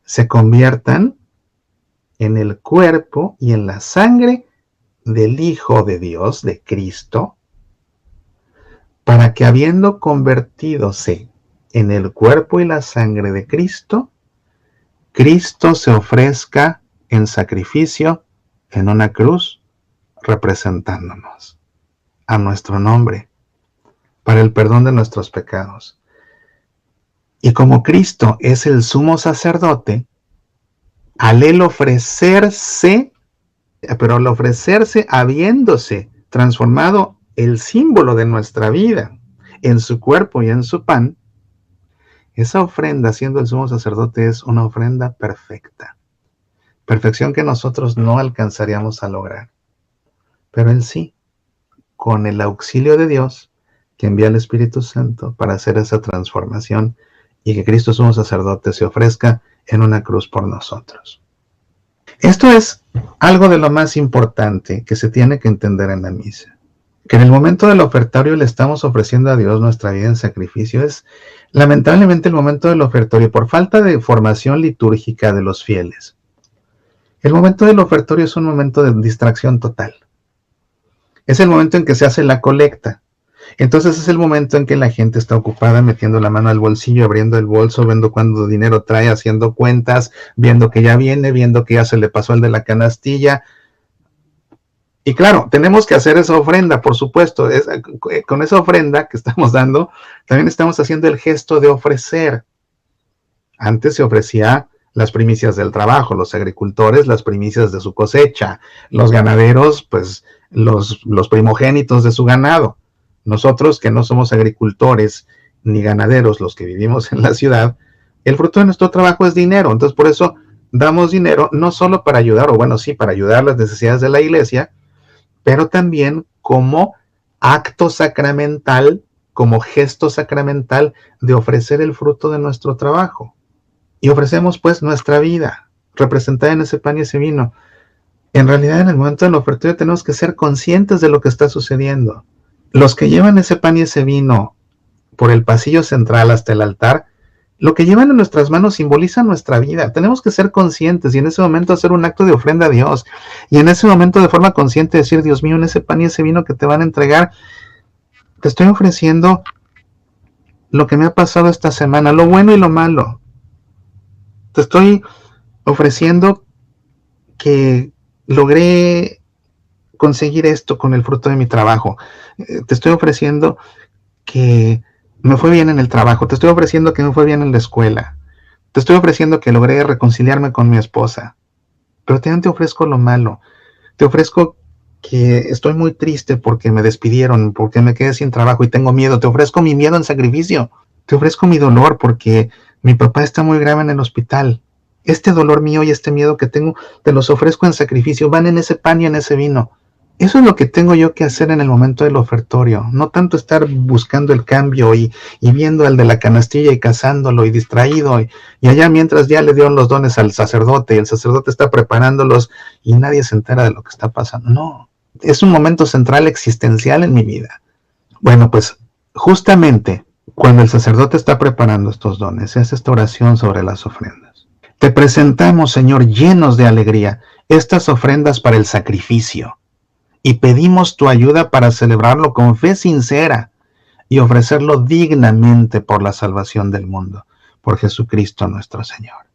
Speaker 1: se conviertan en el cuerpo y en la sangre del Hijo de Dios, de Cristo, para que habiendo convertidose en el cuerpo y la sangre de Cristo, Cristo se ofrezca en sacrificio en una cruz, representándonos a nuestro nombre, para el perdón de nuestros pecados. Y como Cristo es el sumo sacerdote, al él ofrecerse, pero al ofrecerse habiéndose transformado el símbolo de nuestra vida en su cuerpo y en su pan, esa ofrenda, siendo el sumo sacerdote, es una ofrenda perfecta. Perfección que nosotros no alcanzaríamos a lograr. Pero él sí, con el auxilio de Dios, que envía al Espíritu Santo para hacer esa transformación y que Cristo sumo sacerdote se ofrezca en una cruz por nosotros. Esto es algo de lo más importante que se tiene que entender en la misa. Que en el momento del ofertorio le estamos ofreciendo a Dios nuestra vida en sacrificio. Es lamentablemente el momento del ofertorio, por falta de formación litúrgica de los fieles. El momento del ofertorio es un momento de distracción total. Es el momento en que se hace la colecta. Entonces es el momento en que la gente está ocupada metiendo la mano al bolsillo, abriendo el bolso, viendo cuánto dinero trae, haciendo cuentas, viendo que ya viene, viendo que ya se le pasó el de la canastilla. Y claro, tenemos que hacer esa ofrenda, por supuesto. Con esa ofrenda que estamos dando, también estamos haciendo el gesto de ofrecer. Antes se ofrecía las primicias del trabajo, los agricultores las primicias de su cosecha, los ganaderos pues los primogénitos de su ganado. Nosotros que no somos agricultores ni ganaderos, los que vivimos en la ciudad, el fruto de nuestro trabajo es dinero. Entonces por eso damos dinero no solo para ayudar, o bueno, sí, para ayudar las necesidades de la iglesia, pero también como acto sacramental, como gesto sacramental de ofrecer el fruto de nuestro trabajo. Y ofrecemos pues nuestra vida, representada en ese pan y ese vino. En realidad, en el momento del ofertorio tenemos que ser conscientes de lo que está sucediendo. Los que llevan ese pan y ese vino por el pasillo central hasta el altar, lo que llevan en nuestras manos simboliza nuestra vida. Tenemos que ser conscientes y en ese momento hacer un acto de ofrenda a Dios. Y en ese momento de forma consciente decir, Dios mío, en ese pan y ese vino que te van a entregar, te estoy ofreciendo lo que me ha pasado esta semana, lo bueno y lo malo. Te estoy ofreciendo que logré conseguir esto con el fruto de mi trabajo. Te estoy ofreciendo que me fue bien en el trabajo. Te estoy ofreciendo que me fue bien en la escuela. Te estoy ofreciendo que logré reconciliarme con mi esposa. Pero también te ofrezco lo malo. Te ofrezco que estoy muy triste porque me despidieron, porque me quedé sin trabajo y tengo miedo. Te ofrezco mi miedo en sacrificio. Te ofrezco mi dolor porque mi papá está muy grave en el hospital. Este dolor mío y este miedo que tengo, te los ofrezco en sacrificio. Van en ese pan y en ese vino. Eso es lo que tengo yo que hacer en el momento del ofertorio. No tanto estar buscando el cambio y viendo al de la canastilla y cazándolo y distraído. Y allá mientras ya le dieron los dones al sacerdote y el sacerdote está preparándolos y nadie se entera de lo que está pasando. No, es un momento central existencial en mi vida. Bueno, pues justamente cuando el sacerdote está preparando estos dones, es esta oración sobre las ofrendas. Te presentamos, Señor, llenos de alegría, estas ofrendas para el sacrificio. Y pedimos tu ayuda para celebrarlo con fe sincera y ofrecerlo dignamente por la salvación del mundo, por Jesucristo nuestro Señor.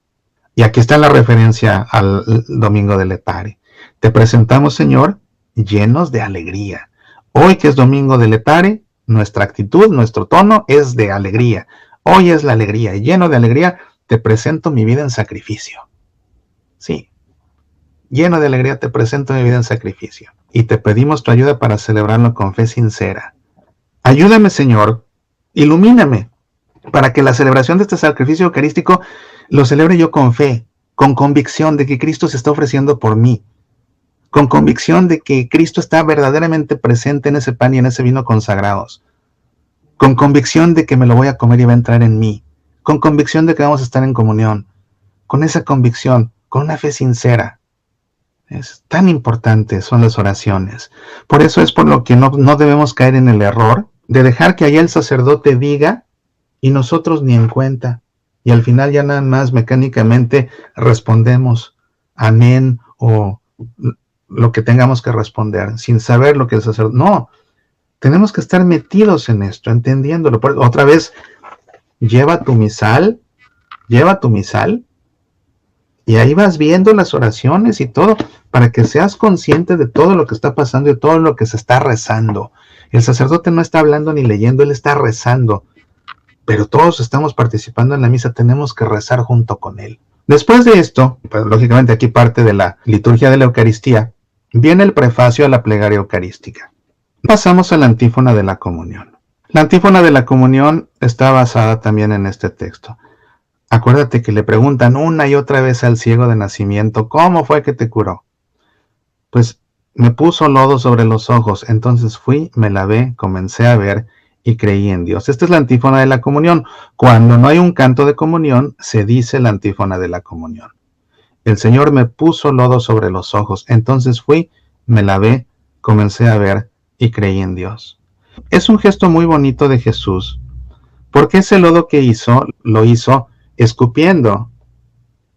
Speaker 1: Y aquí está la referencia al domingo de Lepare. Te presentamos, Señor, llenos de alegría. Hoy que es domingo de Lepare, nuestra actitud, nuestro tono es de alegría. Hoy es la alegría y lleno de alegría te presento mi vida en sacrificio. Sí, lleno de alegría te presento mi vida en sacrificio. Y te pedimos tu ayuda para celebrarlo con fe sincera. Ayúdame, Señor, ilumíname, para que la celebración de este sacrificio eucarístico lo celebre yo con fe, con convicción de que Cristo se está ofreciendo por mí, con convicción de que Cristo está verdaderamente presente en ese pan y en ese vino consagrados, con convicción de que me lo voy a comer y va a entrar en mí, con convicción de que vamos a estar en comunión, con esa convicción, con una fe sincera. Es tan importante son las oraciones. Por eso es por lo que no debemos caer en el error de dejar que allá el sacerdote diga y nosotros ni en cuenta. Y al final ya nada más mecánicamente respondemos amén o lo que tengamos que responder, sin saber lo que el sacerdote... No, tenemos que estar metidos en esto, entendiéndolo. Otra vez, lleva tu misal, y ahí vas viendo las oraciones y todo, para que seas consciente de todo lo que está pasando y de todo lo que se está rezando. El sacerdote no está hablando ni leyendo, él está rezando. Pero todos estamos participando en la misa, tenemos que rezar junto con él. Después de esto, pues, lógicamente aquí parte de la liturgia de la Eucaristía, viene el prefacio a la plegaria eucarística. Pasamos a la antífona de la comunión. La antífona de la comunión está basada también en este texto. Acuérdate que le preguntan una y otra vez al ciego de nacimiento, ¿cómo fue que te curó? Pues me puso lodo sobre los ojos, entonces fui, me lavé, comencé a ver y creí en Dios. Esta es la antífona de la comunión. Cuando no hay un canto de comunión, se dice la antífona de la comunión. El Señor me puso lodo sobre los ojos, entonces fui, me lavé, comencé a ver y creí en Dios. Es un gesto muy bonito de Jesús, porque ese lodo que hizo, lo hizo escupiendo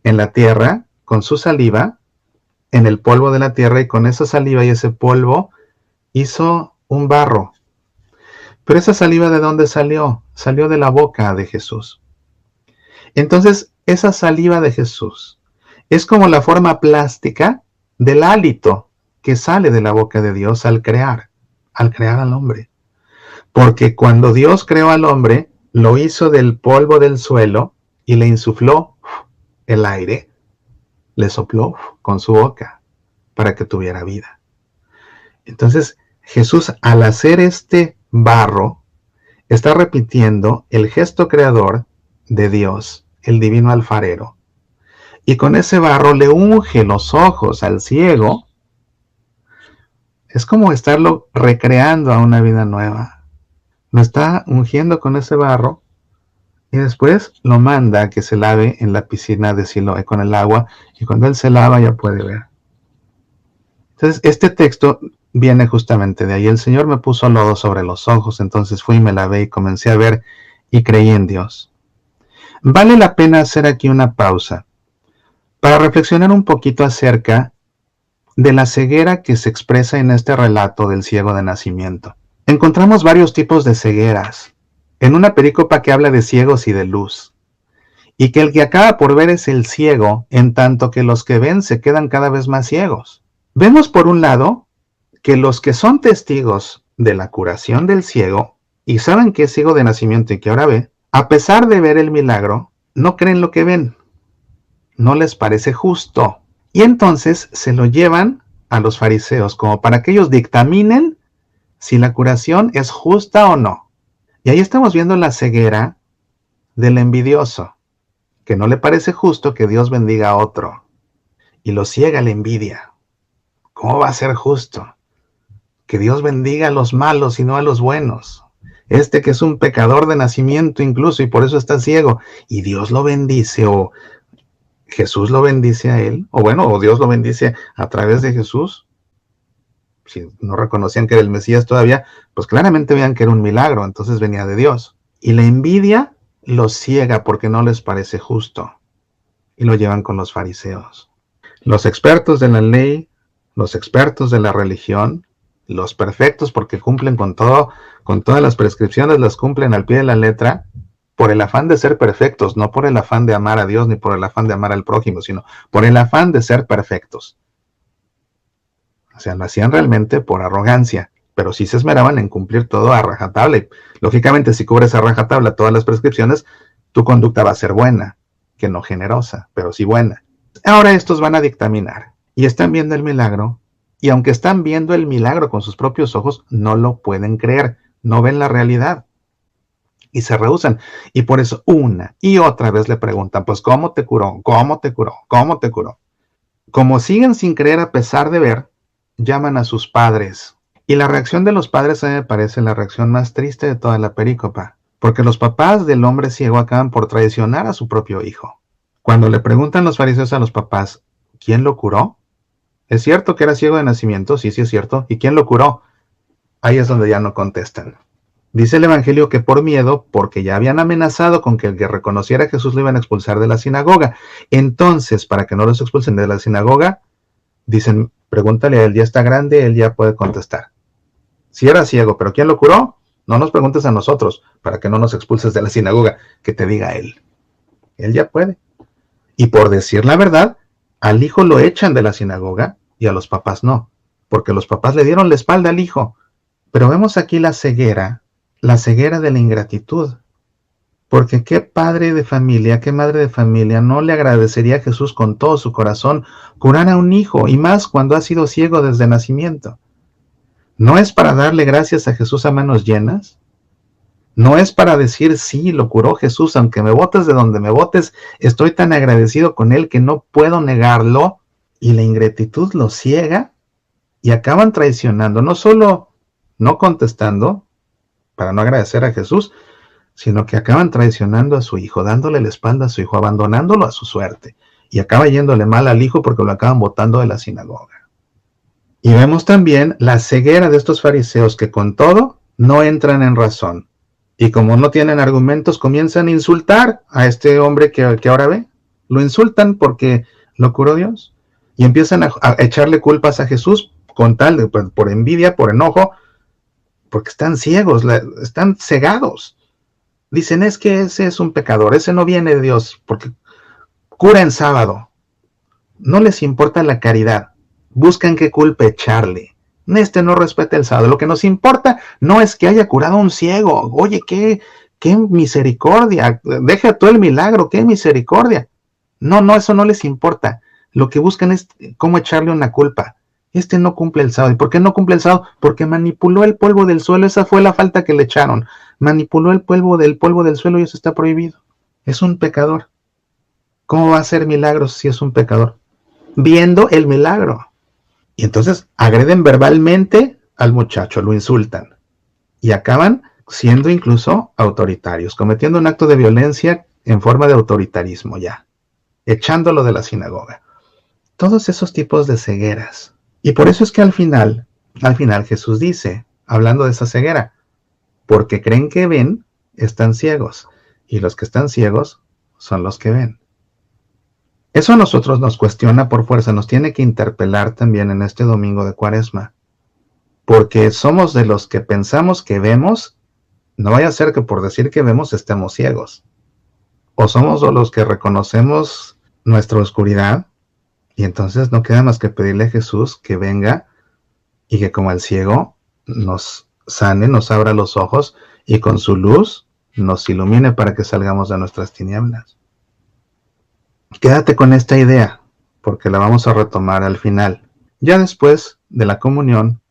Speaker 1: en la tierra con su saliva, en el polvo de la tierra, y con esa saliva y ese polvo hizo un barro. Pero esa saliva, ¿de dónde salió? Salió de la boca de Jesús. Entonces, esa saliva de Jesús es como la forma plástica del hálito que sale de la boca de Dios al crear al hombre. Porque cuando Dios creó al hombre, lo hizo del polvo del suelo y le insufló el aire, le sopló con su boca para que tuviera vida. Entonces, Jesús, al hacer este barro, está repitiendo el gesto creador de Dios, el divino alfarero. Y con ese barro le unge los ojos al ciego. Es como estarlo recreando a una vida nueva. Lo está ungiendo con ese barro y después lo manda a que se lave en la piscina de Siloé con el agua, y cuando él se lava ya puede ver. Entonces, este texto viene justamente de ahí. El Señor me puso lodo sobre los ojos, entonces fui y me lavé y comencé a ver y creí en Dios. Vale la pena hacer aquí una pausa para reflexionar un poquito acerca de la ceguera que se expresa en este relato del ciego de nacimiento. Encontramos varios tipos de cegueras en una perícopa que habla de ciegos y de luz, y que el que acaba por ver es el ciego, en tanto que los que ven se quedan cada vez más ciegos. Vemos por un lado que los que son testigos de la curación del ciego y saben que es ciego de nacimiento y que ahora ve, a pesar de ver el milagro, no creen lo que ven, no les parece justo, y entonces se lo llevan a los fariseos como para que ellos dictaminen si la curación es justa o no. Y ahí estamos viendo la ceguera del envidioso, que no le parece justo que Dios bendiga a otro, y lo ciega la envidia. ¿Cómo va a ser justo que Dios bendiga a los malos y no a los buenos? Este que es un pecador de nacimiento incluso y por eso está ciego, y Dios lo bendice, o Jesús lo bendice a él, o Dios lo bendice a través de Jesús. Si no reconocían que era el Mesías todavía, pues claramente veían que era un milagro, entonces venía de Dios. Y la envidia los ciega porque no les parece justo, y lo llevan con los fariseos. Los expertos de la ley, los expertos de la religión, los perfectos porque cumplen con todo, con todas las prescripciones, las cumplen al pie de la letra, por el afán de ser perfectos, no por el afán de amar a Dios ni por el afán de amar al prójimo, sino por el afán de ser perfectos. O sea, lo hacían realmente por arrogancia, pero sí se esmeraban en cumplir todo a rajatabla. Y, lógicamente, si cubres a rajatabla todas las prescripciones, tu conducta va a ser buena, que no generosa, pero sí buena. Ahora estos van a dictaminar y están viendo el milagro, y aunque están viendo el milagro con sus propios ojos, no lo pueden creer, no ven la realidad y se rehúsan. Y por eso una y otra vez le preguntan, pues, ¿cómo te curó? ¿Cómo te curó? ¿Cómo te curó? Como siguen sin creer a pesar de ver, llaman a sus padres. Y la reacción de los padres a mí me parece la reacción más triste de toda la perícopa, porque los papás del hombre ciego acaban por traicionar a su propio hijo. Cuando le preguntan los fariseos a los papás, ¿quién lo curó? ¿Es cierto que era ciego de nacimiento? Sí, sí es cierto. ¿Y quién lo curó? Ahí es donde ya no contestan. Dice el Evangelio que por miedo, porque ya habían amenazado con que el que reconociera a Jesús lo iban a expulsar de la sinagoga. Entonces, para que no los expulsen de la sinagoga, dicen, pregúntale a él, ya está grande, él ya puede contestar. Si era ciego, pero ¿quién lo curó? No nos preguntes a nosotros, para que no nos expulses de la sinagoga, que te diga él. Él ya puede. Y por decir la verdad, al hijo lo echan de la sinagoga y a los papás no, porque los papás le dieron la espalda al hijo. Pero vemos aquí la ceguera de la ingratitud. Porque qué padre de familia, qué madre de familia no le agradecería a Jesús con todo su corazón curar a un hijo, y más cuando ha sido ciego desde nacimiento. ¿No es para darle gracias a Jesús a manos llenas? ¿No es para decir, sí, lo curó Jesús, aunque me botes de donde me botes, estoy tan agradecido con él que no puedo negarlo? Y la ingratitud lo ciega y acaban traicionando, no solo no contestando para no agradecer a Jesús, sino que acaban traicionando a su hijo, dándole la espalda a su hijo, abandonándolo a su suerte, y acaba yéndole mal al hijo porque lo acaban botando de la sinagoga. Y vemos también la ceguera de estos fariseos que con todo no entran en razón, y como no tienen argumentos, comienzan a insultar a este hombre que ahora ve. Lo insultan porque lo curó Dios, y empiezan a echarle culpas a Jesús con tal, por envidia, por enojo, porque están ciegos, están cegados. Dicen, es que ese es un pecador, ese no viene de Dios, porque cura en sábado. No les importa la caridad, buscan qué culpa echarle. Este no respeta el sábado. Lo que nos importa no es que haya curado a un ciego. Oye, qué misericordia, deja tú el milagro, qué misericordia. No, eso no les importa. Lo que buscan es cómo echarle una culpa. Este no cumple el sábado. ¿Y por qué no cumple el sábado? Porque manipuló el polvo del suelo. Esa fue la falta que le echaron. Manipuló el polvo del suelo y eso está prohibido. Es un pecador. ¿Cómo va a hacer milagros si es un pecador? Viendo el milagro. Y entonces agreden verbalmente al muchacho, lo insultan. Y acaban siendo incluso autoritarios, cometiendo un acto de violencia en forma de autoritarismo ya. Echándolo de la sinagoga. Todos esos tipos de cegueras. Y por eso es que al final Jesús dice, hablando de esa ceguera, porque creen que ven, están ciegos, y los que están ciegos son los que ven. Eso a nosotros nos cuestiona por fuerza, nos tiene que interpelar también en este domingo de Cuaresma, porque somos de los que pensamos que vemos, no vaya a ser que por decir que vemos estemos ciegos, o somos de los que reconocemos nuestra oscuridad, y entonces no queda más que pedirle a Jesús que venga y que como el ciego nos sane, nos abra los ojos y con su luz nos ilumine para que salgamos de nuestras tinieblas. Quédate con esta idea, porque la vamos a retomar al final. Ya después de la comunión,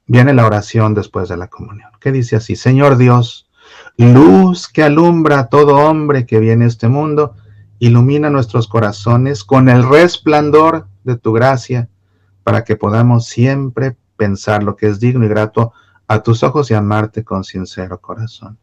Speaker 1: viene la oración después de la comunión, que dice así: Señor Dios, luz que alumbra a todo hombre que viene a este mundo, ilumina nuestros corazones con el resplandor de tu gracia, para que podamos siempre pensar lo que es digno y grato a tus ojos y amarte con sincero corazón.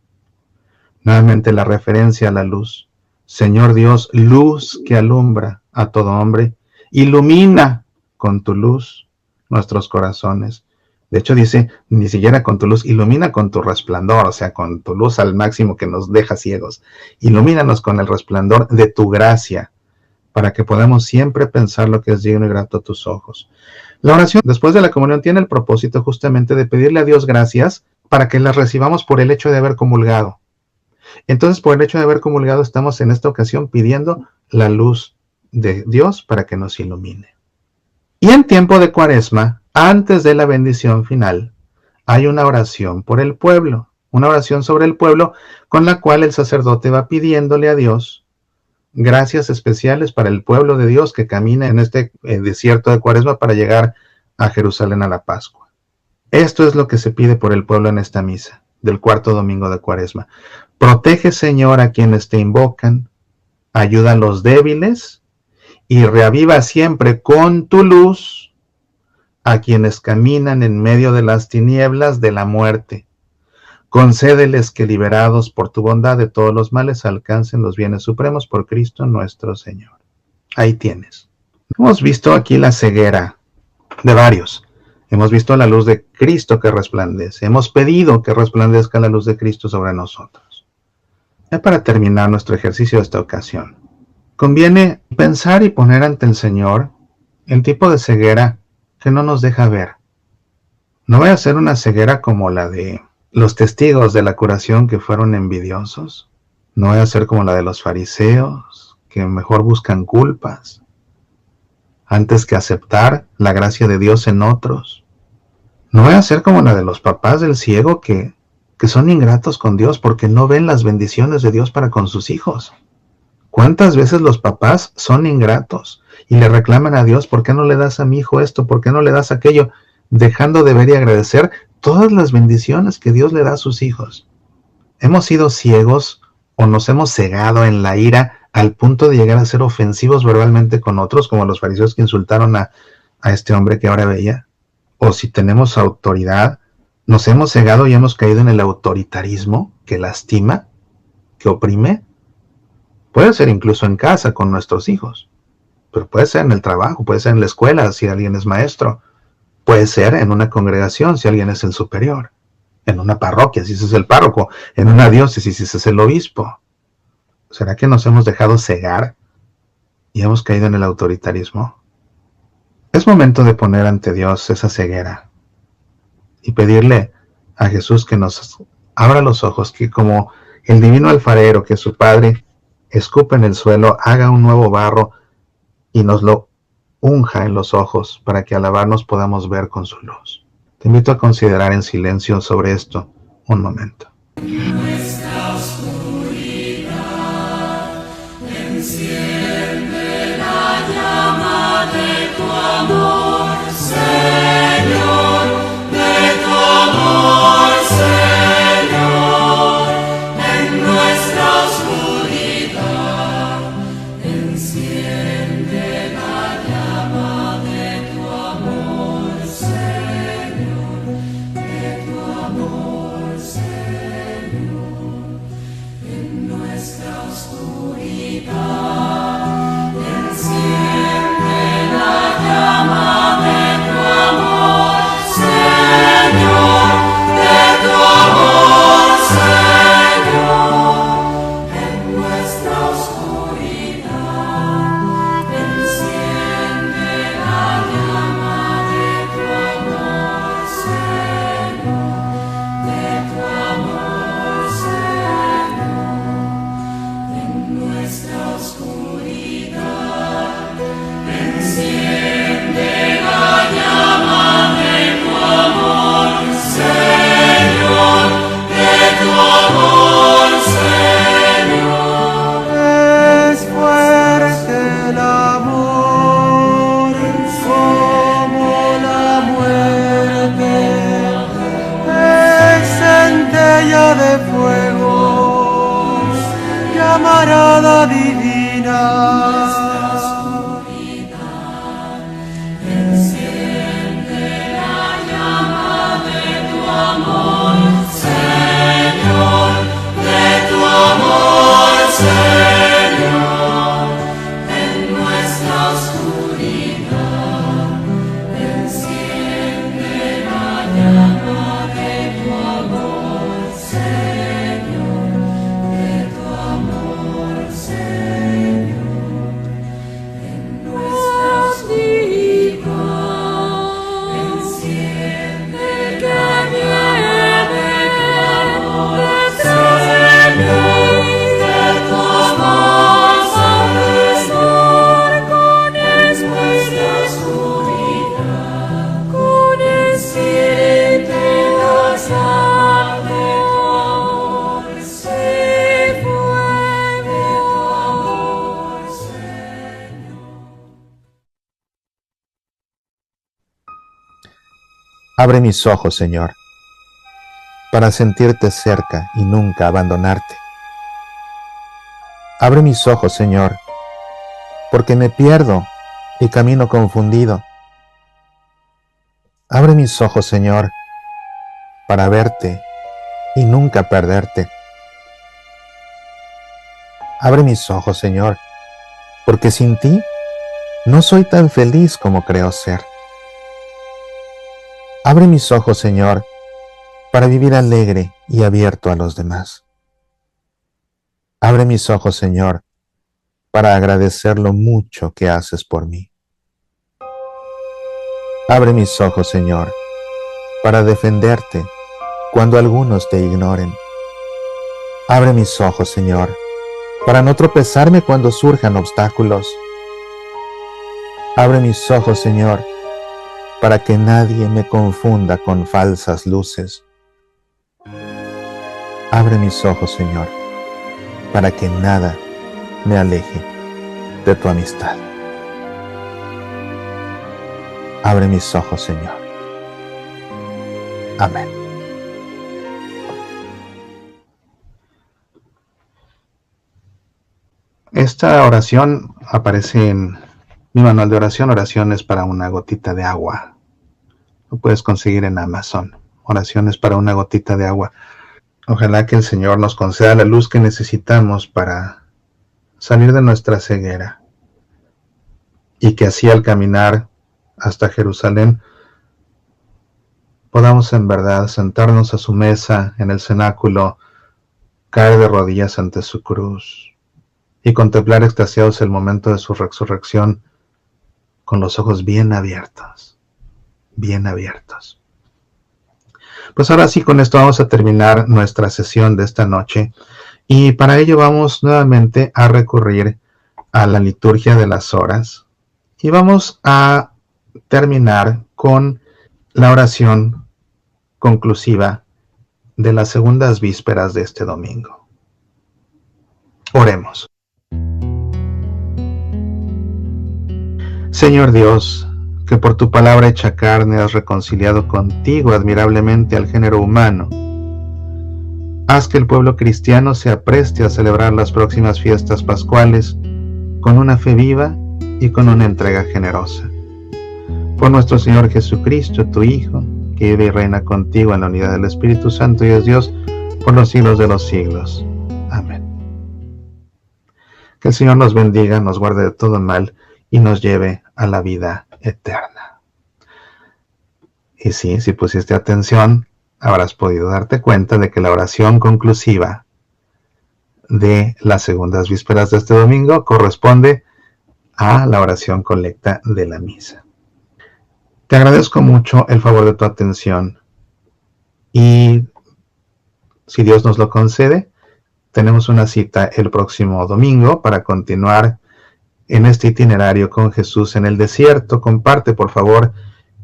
Speaker 1: Nuevamente la referencia a la luz. Señor Dios, luz que alumbra a todo hombre, ilumina con tu luz nuestros corazones. De hecho dice, ni siquiera con tu luz, ilumina con tu resplandor, o sea, con tu luz al máximo que nos deja ciegos. Ilumínanos con el resplandor de tu gracia, para que podamos siempre pensar lo que es digno y grato a tus ojos. La oración después de la comunión tiene el propósito justamente de pedirle a Dios gracias para que las recibamos por el hecho de haber comulgado. Entonces, por el hecho de haber comulgado, estamos en esta ocasión pidiendo la luz de Dios para que nos ilumine. Y en tiempo de Cuaresma, antes de la bendición final, hay una oración por el pueblo, una oración sobre el pueblo con la cual el sacerdote va pidiéndole a Dios gracias especiales para el pueblo de Dios que camina en este desierto de Cuaresma para llegar a Jerusalén a la Pascua. Esto es lo que se pide por el pueblo en esta misa del cuarto domingo de Cuaresma. Protege, Señor, a quienes te invocan, ayuda a los débiles y reaviva siempre con tu luz a quienes caminan en medio de las tinieblas de la muerte. Concédeles que, liberados por tu bondad de todos los males, alcancen los bienes supremos por Cristo nuestro Señor. Ahí tienes. Hemos visto aquí la ceguera de varios. Hemos visto la luz de Cristo que resplandece. Hemos pedido que resplandezca la luz de Cristo sobre nosotros. Ya para terminar nuestro ejercicio de esta ocasión, conviene pensar y poner ante el Señor el tipo de ceguera que no nos deja ver. No vaya a ser una ceguera como la de los testigos de la curación que fueron envidiosos. No vaya a ser como la de los fariseos, que mejor buscan culpas antes que aceptar la gracia de Dios en otros. No vaya a ser como la de los papás del ciego que son ingratos con Dios porque no ven las bendiciones de Dios para con sus hijos. ¿Cuántas veces los papás son ingratos y le reclaman a Dios, ¿por qué no le das a mi hijo esto? ¿Por qué no le das aquello? Dejando de ver y agradecer todas las bendiciones que Dios le da a sus hijos. Hemos sido ciegos o nos hemos cegado en la ira al punto de llegar a ser ofensivos verbalmente con otros, como los fariseos que insultaron a este hombre que ahora veía. O si tenemos autoridad, nos hemos cegado y hemos caído en el autoritarismo que lastima, que oprime. Puede ser incluso en casa con nuestros hijos, pero puede ser en el trabajo, puede ser en la escuela si alguien es maestro, puede ser en una congregación si alguien es el superior, en una parroquia si ese es el párroco, en una diócesis si ese es el obispo. ¿Será que nos hemos dejado cegar y hemos caído en el autoritarismo? Es momento de poner ante Dios esa ceguera y pedirle a Jesús que nos abra los ojos, que como el divino alfarero, que su Padre escupe en el suelo, haga un nuevo barro y nos lo unja en los ojos para que al lavarnos podamos ver con su luz. Te invito a considerar en silencio sobre esto un momento.
Speaker 3: Nuestra oscuridad, enciende la llama de tu amor, Señor, de tu amor, Señor, en nuestra oscuridad, enciende la llama de tu amor, Señor, de tu amor, Señor, en nuestra oscuridad, enciende la llama de tu amor, Señor, de tu amor, Señor, en nuestra oscuridad, enciende la llama de tu amor, Señor, de tu amor, Señor, en nuestra oscuridad, enciende la llama de tu amor, Señor, de tu amor, Señor.
Speaker 4: Es fuerte el amor como la muerte, es centella de fuego, llamarada divina.
Speaker 3: Enciende la llama de tu amor, Señor, de tu amor, Señor, en nuestra oscuridad. Enciende la llama de tu amor, Señor, de tu amor, Señor, en nuestra oscuridad. Enciende que viene detrás de mí, de tu amor, Señor, con espíritu, con espíritu santo, sí, fuego, amor, Señor.
Speaker 2: Abre mis ojos, Señor, para sentirte cerca y nunca abandonarte. Abre mis ojos, Señor, porque me pierdo y camino confundido. Abre mis ojos, Señor, para verte y nunca perderte. Abre mis ojos, Señor, porque sin ti no soy tan feliz como creo ser. Abre mis ojos, Señor, para vivir alegre y abierto a los demás. Abre mis ojos, Señor, para agradecer lo mucho que haces por mí. Abre mis ojos, Señor, para defenderte cuando algunos te ignoren. Abre mis ojos, Señor, para no tropezarme cuando surjan obstáculos. Abre mis ojos, Señor, para que nadie me confunda con falsas luces. Abre mis ojos, Señor, para que nada me aleje de tu amistad. Abre mis ojos, Señor. Amén.
Speaker 1: Esta oración aparece en mi manual de oración, Oraciones para una gotita de agua. Lo puedes conseguir en Amazon. Oraciones para una gotita de agua. Ojalá que el Señor nos conceda la luz que necesitamos para salir de nuestra ceguera. Y que así al caminar hasta Jerusalén podamos en verdad sentarnos a su mesa en el cenáculo, caer de rodillas ante su cruz y contemplar extasiados el momento de su resurrección con los ojos bien abiertos, bien abiertos. Pues ahora sí, con esto vamos a terminar nuestra sesión de esta noche y para ello vamos nuevamente a recurrir a la liturgia de las horas y vamos a terminar con la oración conclusiva de las segundas vísperas de este domingo. Oremos. Señor Dios, que por tu palabra hecha carne has reconciliado contigo admirablemente al género humano, haz que el pueblo cristiano se apreste a celebrar las próximas fiestas pascuales con una fe viva y con una entrega generosa. Por nuestro Señor Jesucristo, tu Hijo, que vive y reina contigo en la unidad del Espíritu Santo y es Dios por los siglos de los siglos. Amén. Que el Señor nos bendiga, nos guarde de todo mal y nos lleve a la vida eterna. Y sí, si pusiste atención, habrás podido darte cuenta de que la oración conclusiva de las segundas vísperas de este domingo corresponde a la oración colecta de la misa. Te agradezco mucho el favor de tu atención y si Dios nos lo concede, tenemos una cita el próximo domingo para continuar en este itinerario con Jesús en el desierto. Comparte, por favor,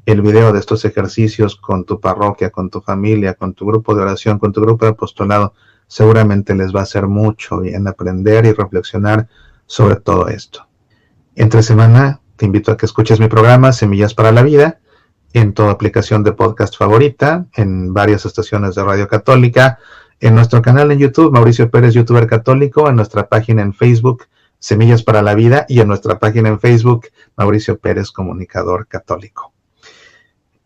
Speaker 1: el video de estos ejercicios con tu parroquia, con tu familia, con tu grupo de oración, con tu grupo de apostolado. Seguramente les va a hacer mucho bien aprender y reflexionar sobre todo esto. Entre semana, te invito a que escuches mi programa Semillas para la Vida en tu aplicación de podcast favorita, en varias estaciones de Radio Católica, en nuestro canal en YouTube, Mauricio Pérez, youtuber católico, en nuestra página en Facebook, Semillas para la Vida, y en nuestra página en Facebook, Mauricio Pérez, comunicador católico.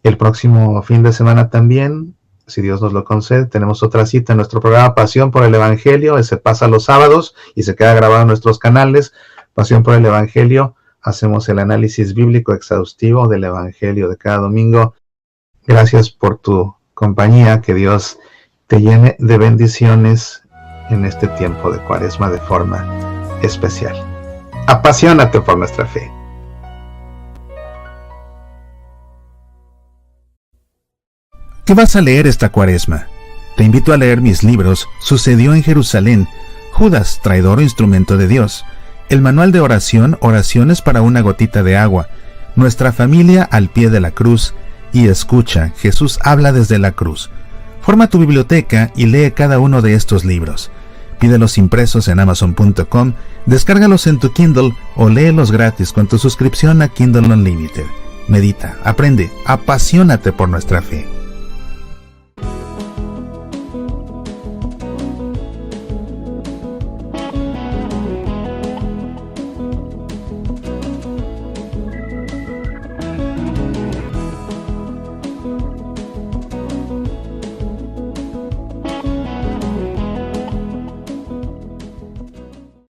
Speaker 1: El próximo fin de semana también, si Dios nos lo concede, tenemos otra cita en nuestro programa Pasión por el Evangelio. Ese pasa los sábados y se queda grabado en nuestros canales. Pasión por el Evangelio. Hacemos el análisis bíblico exhaustivo del Evangelio de cada domingo. Gracias por tu compañía. Que Dios te llene de bendiciones en este tiempo de Cuaresma de forma especial. Apasionate por nuestra fe.
Speaker 2: ¿Qué vas a leer esta Cuaresma? Te invito a leer mis libros Sucedió en Jerusalén, Judas, traidor o instrumento de Dios, el manual de oración, Oraciones para una gotita de agua, Nuestra familia al pie de la cruz y Escucha, Jesús habla desde la cruz. Forma tu biblioteca y lee cada uno de estos libros. Pídelos impresos en Amazon.com, descárgalos en tu Kindle o léelos gratis con tu suscripción a Kindle Unlimited. Medita, aprende, apasionate por nuestra fe.